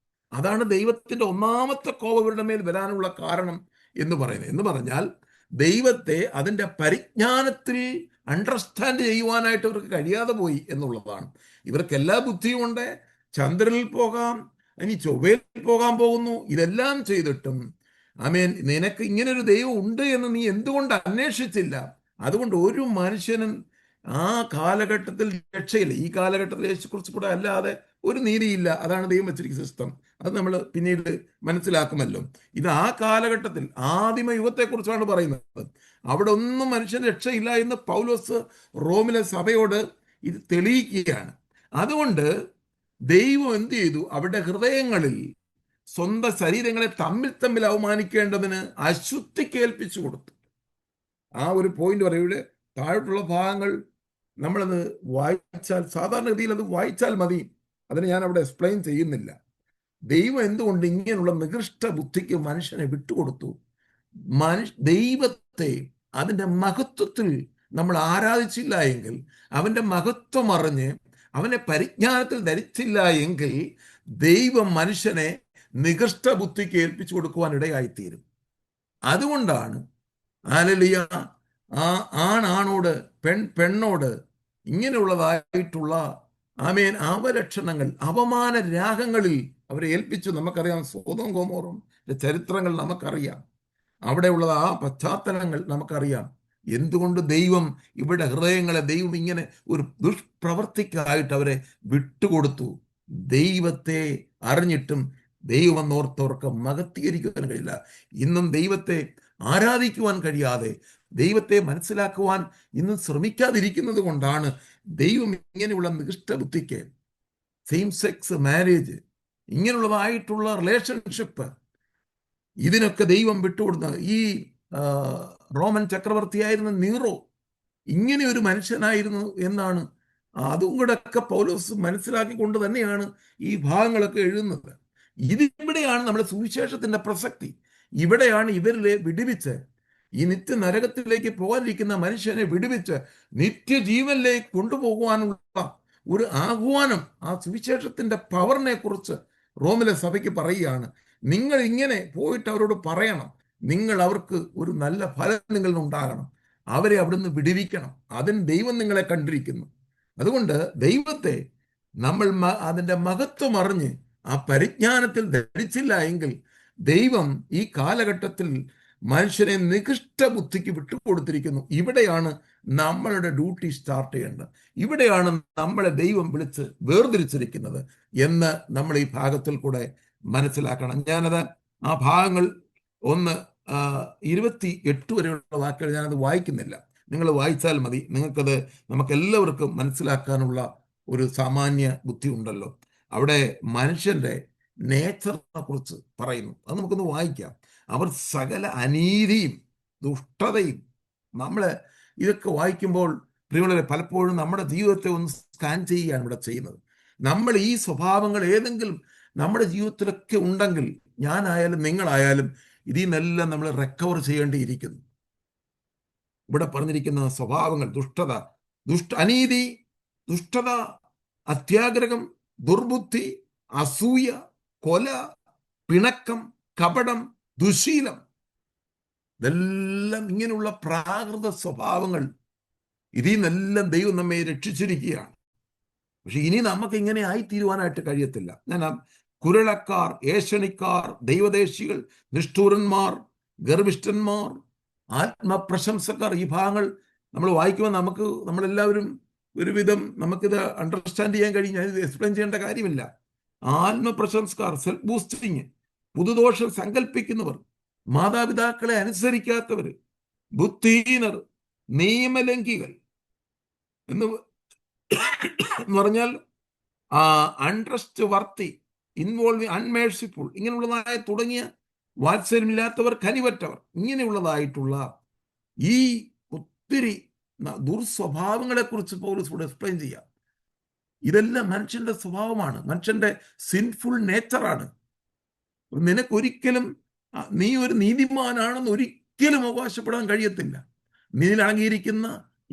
അതാണ് ദൈവത്തിന്റെ ഒന്നാമത്തെ കോപം ഇവരുടെ മേൽ വരാനുള്ള കാരണം എന്ന് പറയുന്നത്. എന്ന് പറഞ്ഞാൽ ദൈവത്തെ അതിൻ്റെ പരിജ്ഞാനത്തിൽ അണ്ടർസ്റ്റാൻഡ് ചെയ്യുവാനായിട്ട് ഇവർക്ക് കഴിയാതെ പോയി എന്നുള്ളതാണ്. ഇവർക്ക് എല്ലാ ബുദ്ധിയും ഉണ്ട്. ചന്ദ്രനിൽ പോകാം, ഇനി ചൊവ്വയിൽ പോകാൻ പോകുന്നു. ഇതെല്ലാം ചെയ്തിട്ടും ആമേൻ, നിനക്ക് ഇങ്ങനൊരു ദൈവം ഉണ്ട് എന്ന് നീ എന്തുകൊണ്ട് അന്വേഷിച്ചില്ല? അതുകൊണ്ട് ഒരു മനുഷ്യനും ആ കാലഘട്ടത്തിൽ രക്ഷയില്ല. ഈ കാലഘട്ടത്തിൽ യേശുക്രിസ്തു കൂടെ അല്ലാതെ ഒരു നീതിയില്ല. അതാണ് ദൈവം വെച്ചിരിക്കുന്ന സിസ്റ്റം. അത് നമ്മൾ പിന്നീട് മനസ്സിലാക്കുമല്ലോ. ഇത് ആ കാലഘട്ടത്തിൽ ആദിമ യുഗത്തെക്കുറിച്ചാണ് പറയുന്നത്. അവിടെ ഒന്നും മനുഷ്യന് രക്ഷയില്ല എന്ന് പൗലോസ് റോമിലെ സഭയോട് ഇത് തെളിയിക്കുകയാണ്. അതുകൊണ്ട് ദൈവം എന്ത് ചെയ്തു? അവരുടെ ഹൃദയങ്ങളിൽ സ്വന്തം ശരീരങ്ങളെ തമ്മിൽ അവമാനിക്കേണ്ടതിന് അശുദ്ധിക്ക് ഏൽപ്പിച്ചു കൊടുത്തു. ആ ഒരു പോയിന്റ് പറയൂടെ, താഴോട്ടുള്ള ഭാഗങ്ങൾ നമ്മളത് വായിച്ചാൽ, സാധാരണഗതിയിൽ അത് വായിച്ചാൽ മതി. അതിന് ഞാൻ അവിടെ എക്സ്പ്ലെയിൻ ചെയ്യുന്നില്ല. ദൈവം എന്തുകൊണ്ട് ഇങ്ങനെയുള്ള നികൃഷ്ട ബുദ്ധിക്ക് മനുഷ്യനെ വിട്ടുകൊടുത്തു? ദൈവത്തെ അതിൻ്റെ മഹത്വത്തിൽ നമ്മൾ ആരാധിച്ചില്ല എങ്കിൽ, അവൻ്റെ മഹത്വം അറിഞ്ഞ് അവനെ പരിജ്ഞാനത്തിൽ ധരിച്ചില്ല എങ്കിൽ, ദൈവം മനുഷ്യനെ നികൃഷ്ട ബുദ്ധിക്ക് ഏൽപ്പിച്ചു കൊടുക്കുവാൻ ഇടയായിത്തീരും. അതുകൊണ്ടാണ് ഹല്ലേലൂയ, ആണാണോട്, പെണ്ണോട് ഇങ്ങനെയുള്ളതായിട്ടുള്ള ആമേൻ അവലക്ഷണങ്ങൾ, അപമാന രാഗങ്ങളിൽ അവരെ ഏൽപ്പിച്ചു. നമുക്കറിയാം, സോദോം ഗൊമോറും ചരിത്രങ്ങൾ നമുക്കറിയാം. അവിടെയുള്ള ആ പശ്ചാത്തലങ്ങൾ നമുക്കറിയാം. എന്തുകൊണ്ട് ദൈവം ഇവിടെ ഹൃദയങ്ങളെ ദൈവം ഇങ്ങനെ ഒരു ദുഷ്പ്രവർത്തിക്കായിട്ട് അവരെ വിട്ടുകൊടുത്തു? ദൈവത്തെ അറിഞ്ഞിട്ടും ദൈവം ഓർത്തവർക്ക് മഹത്വീകരിക്കുവാൻ കഴിയില്ല. ഇന്നും ദൈവത്തെ ആരാധിക്കുവാൻ കഴിയാതെ, ദൈവത്തെ മനസ്സിലാക്കുവാൻ ഇന്നും ശ്രമിക്കാതിരിക്കുന്നത് കൊണ്ടാണ് ദൈവം ഇങ്ങനെയുള്ള നികൃഷ്ട ബുദ്ധിക്ക്, സെയിം സെക്സ് മാരേജ്, ഇങ്ങനെയുള്ളതായിട്ടുള്ള റിലേഷൻഷിപ്പ്, ഇതിനൊക്കെ ദൈവം വിട്ടുകൊടുക്കുന്നത്. ഈ റോമൻ ചക്രവർത്തിയായിരുന്ന നീറോ ഇങ്ങനെ ഒരു മനുഷ്യനായിരുന്നു എന്നാണ്. അതും കൂടെ ഒക്കെ പൗലോസ് മനസ്സിലാക്കിക്കൊണ്ട് തന്നെയാണ് ഈ ഭാഗങ്ങളൊക്കെ എഴുതുന്നത്. ഇതിവിടെയാണ് നമ്മുടെ സുവിശേഷത്തിന്റെ പ്രസക്തി. ഇവിടെയാണ് ഇവരിലെ വിടുവിച്ച്, ഈ നിത്യ നരകത്തിലേക്ക് പോകാനിരിക്കുന്ന മനുഷ്യനെ വിടുവിച്ച് നിത്യജീവനിലേക്ക് കൊണ്ടുപോകുവാനുള്ള ഒരു ആഹ്വാനം, ആ സുവിശേഷത്തിന്റെ പവറിനെ കുറിച്ച് റോമിലെ സഭയ്ക്ക് പറയുകയാണ്. നിങ്ങൾ ഇങ്ങനെ പോയിട്ട് അവരോട് പറയണം, അവർക്ക് ഒരു നല്ല ഫലം നിങ്ങളിൽ ഉണ്ടാകണം, അവരെ അവിടുന്ന് വിടുവിക്കണം. അതിന് ദൈവം നിങ്ങളെ കണ്ടിരിക്കുന്നു. അതുകൊണ്ട് ദൈവത്തെ നമ്മൾ അതിൻ്റെ മഹത്വം അറിഞ്ഞ് ആ പരിജ്ഞാനത്തിൽ ധരിച്ചില്ല എങ്കിൽ ദൈവം ഈ കാലഘട്ടത്തിൽ മനുഷ്യനെ നികൃഷ്ട ബുദ്ധിക്ക് വിട്ടുകൊടുത്തിരിക്കുന്നു. ഇവിടെയാണ് നമ്മളുടെ ഡ്യൂട്ടി സ്റ്റാർട്ട് ചെയ്യേണ്ടത്. ഇവിടെയാണ് നമ്മളെ ദൈവം വിളിച്ച് വേർതിരിച്ചിരിക്കുന്നത് എന്ന് നമ്മൾ ഈ ഭാഗത്തിൽ കൂടെ മനസ്സിലാക്കണം. ഞാനത് ആ ഭാഗങ്ങൾ 1:28 വരെയുള്ള വാക്കുകൾ ഞാനത് വായിക്കുന്നില്ല. നിങ്ങൾ വായിച്ചാൽ മതി. നമുക്കെല്ലാവർക്കും മനസ്സിലാക്കാനുള്ള ഒരു സാമാന്യ ബുദ്ധി ഉണ്ടല്ലോ. അവിടെ മനുഷ്യന്റെ നേച്ചറിനെ കുറിച്ച് പറയുന്നു. അത് നമുക്കൊന്ന് വായിക്കാം. അവർ സകല അനീതിയും ദുഷ്ടതയും, ഇതൊക്കെ വായിക്കുമ്പോൾ പ്രിയമുള്ളവരെ, പലപ്പോഴും നമ്മുടെ ജീവിതത്തെ ഒന്ന് സ്കാൻ ചെയ്യുകയാണ് ഇവിടെ ചെയ്യുന്നത്. നമ്മൾ ഈ സ്വഭാവങ്ങൾ ഏതെങ്കിലും നമ്മുടെ ജീവിതത്തിലൊക്കെ ഉണ്ടെങ്കിൽ, ഞാനായാലും നിങ്ങളായാലും ഇതിൽ നിന്നെല്ലാം നമ്മൾ റിക്കവർ ചെയ്യേണ്ടിയിരിക്കുന്നു. ഇവിടെ പറഞ്ഞിരിക്കുന്ന സ്വഭാവങ്ങൾ: അനീതി, ദുഷ്ടത, അത്യാഗ്രഹം, ദുർബുദ്ധി, അസൂയ, കൊല, പിണക്കം, കപടം, ദുശീലം. ഇതെല്ലാം ഇങ്ങനെയുള്ള പ്രാകൃത സ്വഭാവങ്ങൾ. ഇതിൽ നിന്നെല്ലാം ദൈവം നമ്മെ രക്ഷിച്ചിരിക്കുകയാണ്. പക്ഷെ ഇനി നമുക്ക് ഇങ്ങനെ ആയിത്തീരുവാനായിട്ട് കഴിയത്തില്ല. കുരളക്കാർ, ഏഷണിക്കാർ, ദൈവദേശികൾ, നിഷ്ഠൂരന്മാർ, ഗർവിഷ്ഠന്മാർ, ആത്മപ്രശംസക്കാർ. ഈ ഭാഗങ്ങൾ നമ്മൾ വായിക്കുമ്പോൾ നമ്മളെല്ലാവരും ഒരുവിധം നമുക്കിത് അണ്ടർസ്റ്റാൻഡ് ചെയ്യാൻ കഴിയും. ഞാൻ ഇത് എക്സ്പ്ലെയിൻ ചെയ്യേണ്ട കാര്യമില്ല. ആത്മപ്രശംസക്കാർ, സെൽഫ് ബൂസ്റ്റിങ്, പുതുദോഷം സങ്കല്പിക്കുന്നവർ, മാതാപിതാക്കളെ അനുസരിക്കാത്തവർ, ബുദ്ധിഹീനർ, നിയമലംഘികൾ എന്ന് പറഞ്ഞാൽ അൺട്രസ്റ്റ് വർത്തി, ഇൻവോൾവിങ്, അൺമേഴ്സിഫുൾ, ഇങ്ങനെയുള്ളതായ തുടങ്ങിയ വാത്സല്യമില്ലാത്തവർ, കനിവറ്റവർ, ഇങ്ങനെയുള്ളതായിട്ടുള്ള ഈ ഒത്തിരി ദുർസ്വഭാവങ്ങളെ കുറിച്ച് പൗലോസ് ഇവിടെ എക്സ്പ്ലെയിൻ ചെയ്യാം. ഇതെല്ലാം മനുഷ്യന്റെ സ്വഭാവമാണ്, മനുഷ്യന്റെ സിൻഫുൾ നേച്ചറാണ്. നിനക്കൊരിക്കലും നീ ഒരു നീതിമാനാണെന്ന് ഒരിക്കലും അവകാശപ്പെടാൻ കഴിയത്തില്ല. നീതിയിൽ അടങ്ങിയിരിക്കുന്ന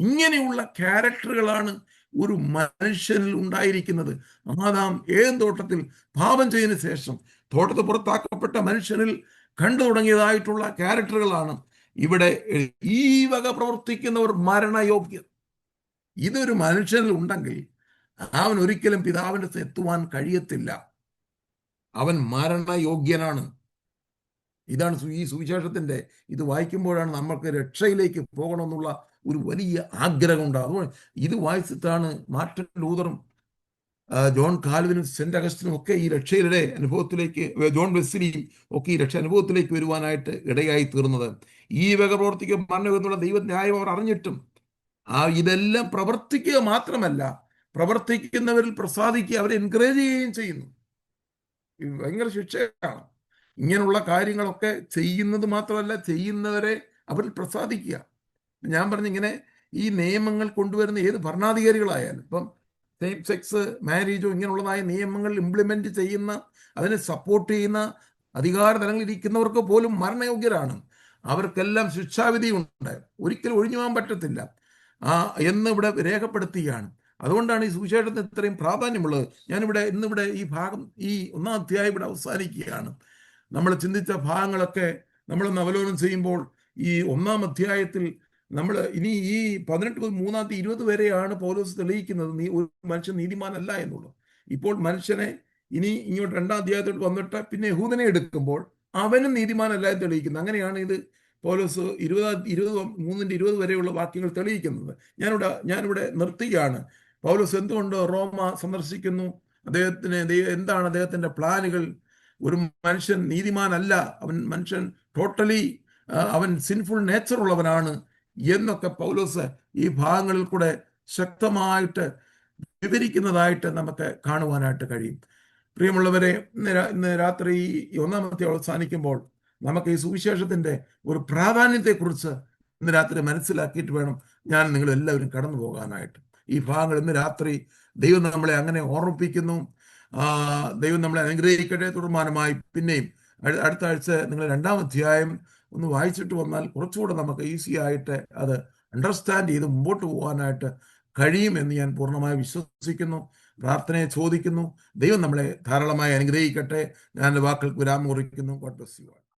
ഇങ്ങനെയുള്ള ക്യാരക്ടറുകളാണ് ഒരു മനുഷ്യനിൽ ഉണ്ടായിരിക്കുന്നത്. ആദാം ഏദൻ തോട്ടത്തിൽ പാപം ചെയ്തതിനു ശേഷം തോട്ടത്തിൽ പുറത്താക്കപ്പെട്ട മനുഷ്യനിൽ കണ്ടു തുടങ്ങിയതായിട്ടുള്ള ക്യാരക്ടറുകളാണ് ഇവിടെ. ഈ വക പ്രവർത്തിക്കുന്നവർ മരണയോഗ്യർ. ഇതൊരു മനുഷ്യനിൽ ഉണ്ടെങ്കിൽ അവൻ ഒരിക്കലും പിതാവിൻ്റെ അടുത്ത് എത്തുവാൻ കഴിയത്തില്ല. അവൻ മരണയോഗ്യനാണ്. ഇതാണ് ഈ സുവിശേഷത്തിന്റെ ഇത് വായിക്കുമ്പോഴാണ് നമുക്ക് രക്ഷയിലേക്ക് പോകണമെന്നുള്ള ഒരു വലിയ ആഗ്രഹം ഉണ്ടാകും. അതുകൊണ്ട് ഇത് വായിച്ചിട്ടാണ് മാർട്ടിൻ ലൂതറും ജോൺ കാൽവിനും സെന്റ് അഗസ്റ്റിനും ഒക്കെ ഈ രക്ഷയുടെ അനുഭവത്തിലേക്ക്, ജോൺ വെസ്ലിയും ഒക്കെ ഈ രക്ഷ അനുഭവത്തിലേക്ക് വരുവാനായിട്ട് ഇടയായി തീർന്നത്. ഈ വക പ്രവർത്തിക്കുക മരണ ദൈവന്യായം അവർ അറിഞ്ഞിട്ടും ഇതെല്ലാം പ്രവർത്തിക്കുക മാത്രമല്ല, പ്രവർത്തിക്കുന്നവരിൽ പ്രസാദിക്കുക, അവരെ എൻകറേജ് ചെയ്യുകയും ചെയ്യുന്നു. ഭയങ്കര ശിക്ഷയാണ്. ഇങ്ങനെയുള്ള കാര്യങ്ങളൊക്കെ ചെയ്യുന്നത് മാത്രമല്ല, ചെയ്യുന്നവരെ അവരിൽ പ്രസാദിക്കുക. ഞാൻ പറഞ്ഞിങ്ങനെ ഈ നിയമങ്ങൾ കൊണ്ടുവരുന്ന ഏത് ഭരണാധികാരികളായാലും, ഇപ്പം സെയിം സെക്സ് മാരേജോ ഇങ്ങനെയുള്ളതായ നിയമങ്ങൾ ഇംപ്ലിമെന്റ് ചെയ്യുന്ന, അതിനെ സപ്പോർട്ട് ചെയ്യുന്ന അധികാര തലങ്ങളിൽ ഇരിക്കുന്നവർക്ക് പോലും മരണയോഗ്യരാണ്. അവർക്കെല്ലാം ശിക്ഷാവിധി ഉണ്ട്, ഒരിക്കലും ഒഴിഞ്ഞു പോകാൻ പറ്റത്തില്ല എന്ന് ഇവിടെ രേഖപ്പെടുത്തുകയാണ്. അതുകൊണ്ടാണ് ഈ സുവിശേഷത്തിന് ഇത്രയും പ്രാധാന്യമുള്ളത്. ഇന്നിവിടെ ഈ ഭാഗം, ഈ 1-ാം അധ്യായം ഇവിടെ അവസാനിക്കുകയാണ്. നമ്മൾ ചിന്തിച്ച ഭാഗങ്ങളൊക്കെ നമ്മളൊന്ന് അവലോകനം ചെയ്യുമ്പോൾ ഈ 1-ാം അധ്യായത്തിൽ നമ്മൾ ഇനി ഈ 18-3-20 വരെയാണ് പൗലോസ് തെളിയിക്കുന്നത് ഒരു മനുഷ്യൻ നീതിമാനല്ല എന്നുള്ളത്. ഇപ്പോൾ മനുഷ്യനെ ഇനി ഇങ്ങോട്ട് 2-ാം അധ്യായത്തോട്ട് വന്നിട്ട് പിന്നെ യഹൂദനെ എടുക്കുമ്പോൾ അവനും നീതിമാനല്ല എന്ന് തെളിയിക്കുന്നത്. അങ്ങനെയാണ് ഇത് പൗലോസ് 3-20 വരെയുള്ള വാക്യങ്ങൾ തെളിയിക്കുന്നത്. ഞാനിവിടെ നിർത്തുകയാണ്. പൗലോസ് എന്തുകൊണ്ട് റോമ സന്ദർശിക്കുന്നു, എന്താണ് അദ്ദേഹത്തിന്റെ പ്ലാനുകൾ? ഒരു മനുഷ്യൻ നീതിമാനല്ല, മനുഷ്യൻ ടോട്ടലി അവൻ സിൻഫുൾ നേച്ചർ ഉള്ളവനാണ് എന്നൊക്കെ പൗലോസ് ഈ ഭാഗങ്ങളിൽ കൂടെ ശക്തമായിട്ട് വിവരിക്കുന്നതായിട്ട് നമുക്ക് കാണുവാനായിട്ട് കഴിയും. പ്രിയമുള്ളവരെ, ഇന്ന് രാത്രി ഈ 1-ാം അധ്യായം അവസാനിക്കുമ്പോൾ നമുക്ക് ഈ സുവിശേഷത്തിന്റെ ഒരു പ്രാധാന്യത്തെക്കുറിച്ച് ഇന്ന് രാത്രി മനസ്സിലാക്കിയിട്ട് വേണം ഞാൻ നിങ്ങളെല്ലാവരും കടന്നു പോകാനായിട്ട്. ഈ ഭാഗങ്ങൾ ഇന്ന് രാത്രി ദൈവം നമ്മളെ അങ്ങനെ ഓർമ്മിപ്പിക്കുന്നു. ദൈവം നമ്മളെ അനുഗ്രഹിക്കട്ടെ. തുടർമാനമായി പിന്നെയും അടുത്ത ആഴ്ച നിങ്ങൾ 2-ാം അധ്യായം ഒന്ന് വായിച്ചിട്ട് വന്നാൽ കുറച്ചുകൂടെ നമുക്ക് ഈസി ആയിട്ട് അത് അണ്ടർസ്റ്റാൻഡ് ചെയ്ത് മുമ്പോട്ട് പോകാനായിട്ട് കഴിയുമെന്ന് ഞാൻ പൂർണ്ണമായി വിശ്വസിക്കുന്നു. പ്രാർത്ഥനയെ ചോദിക്കുന്നു. ദൈവം നമ്മളെ ധാരാളമായി അനുഗ്രഹിക്കട്ടെ. ഞാൻ വാക്കുകൾക്ക് വിരാമം കുറിക്കുന്നു. God bless you.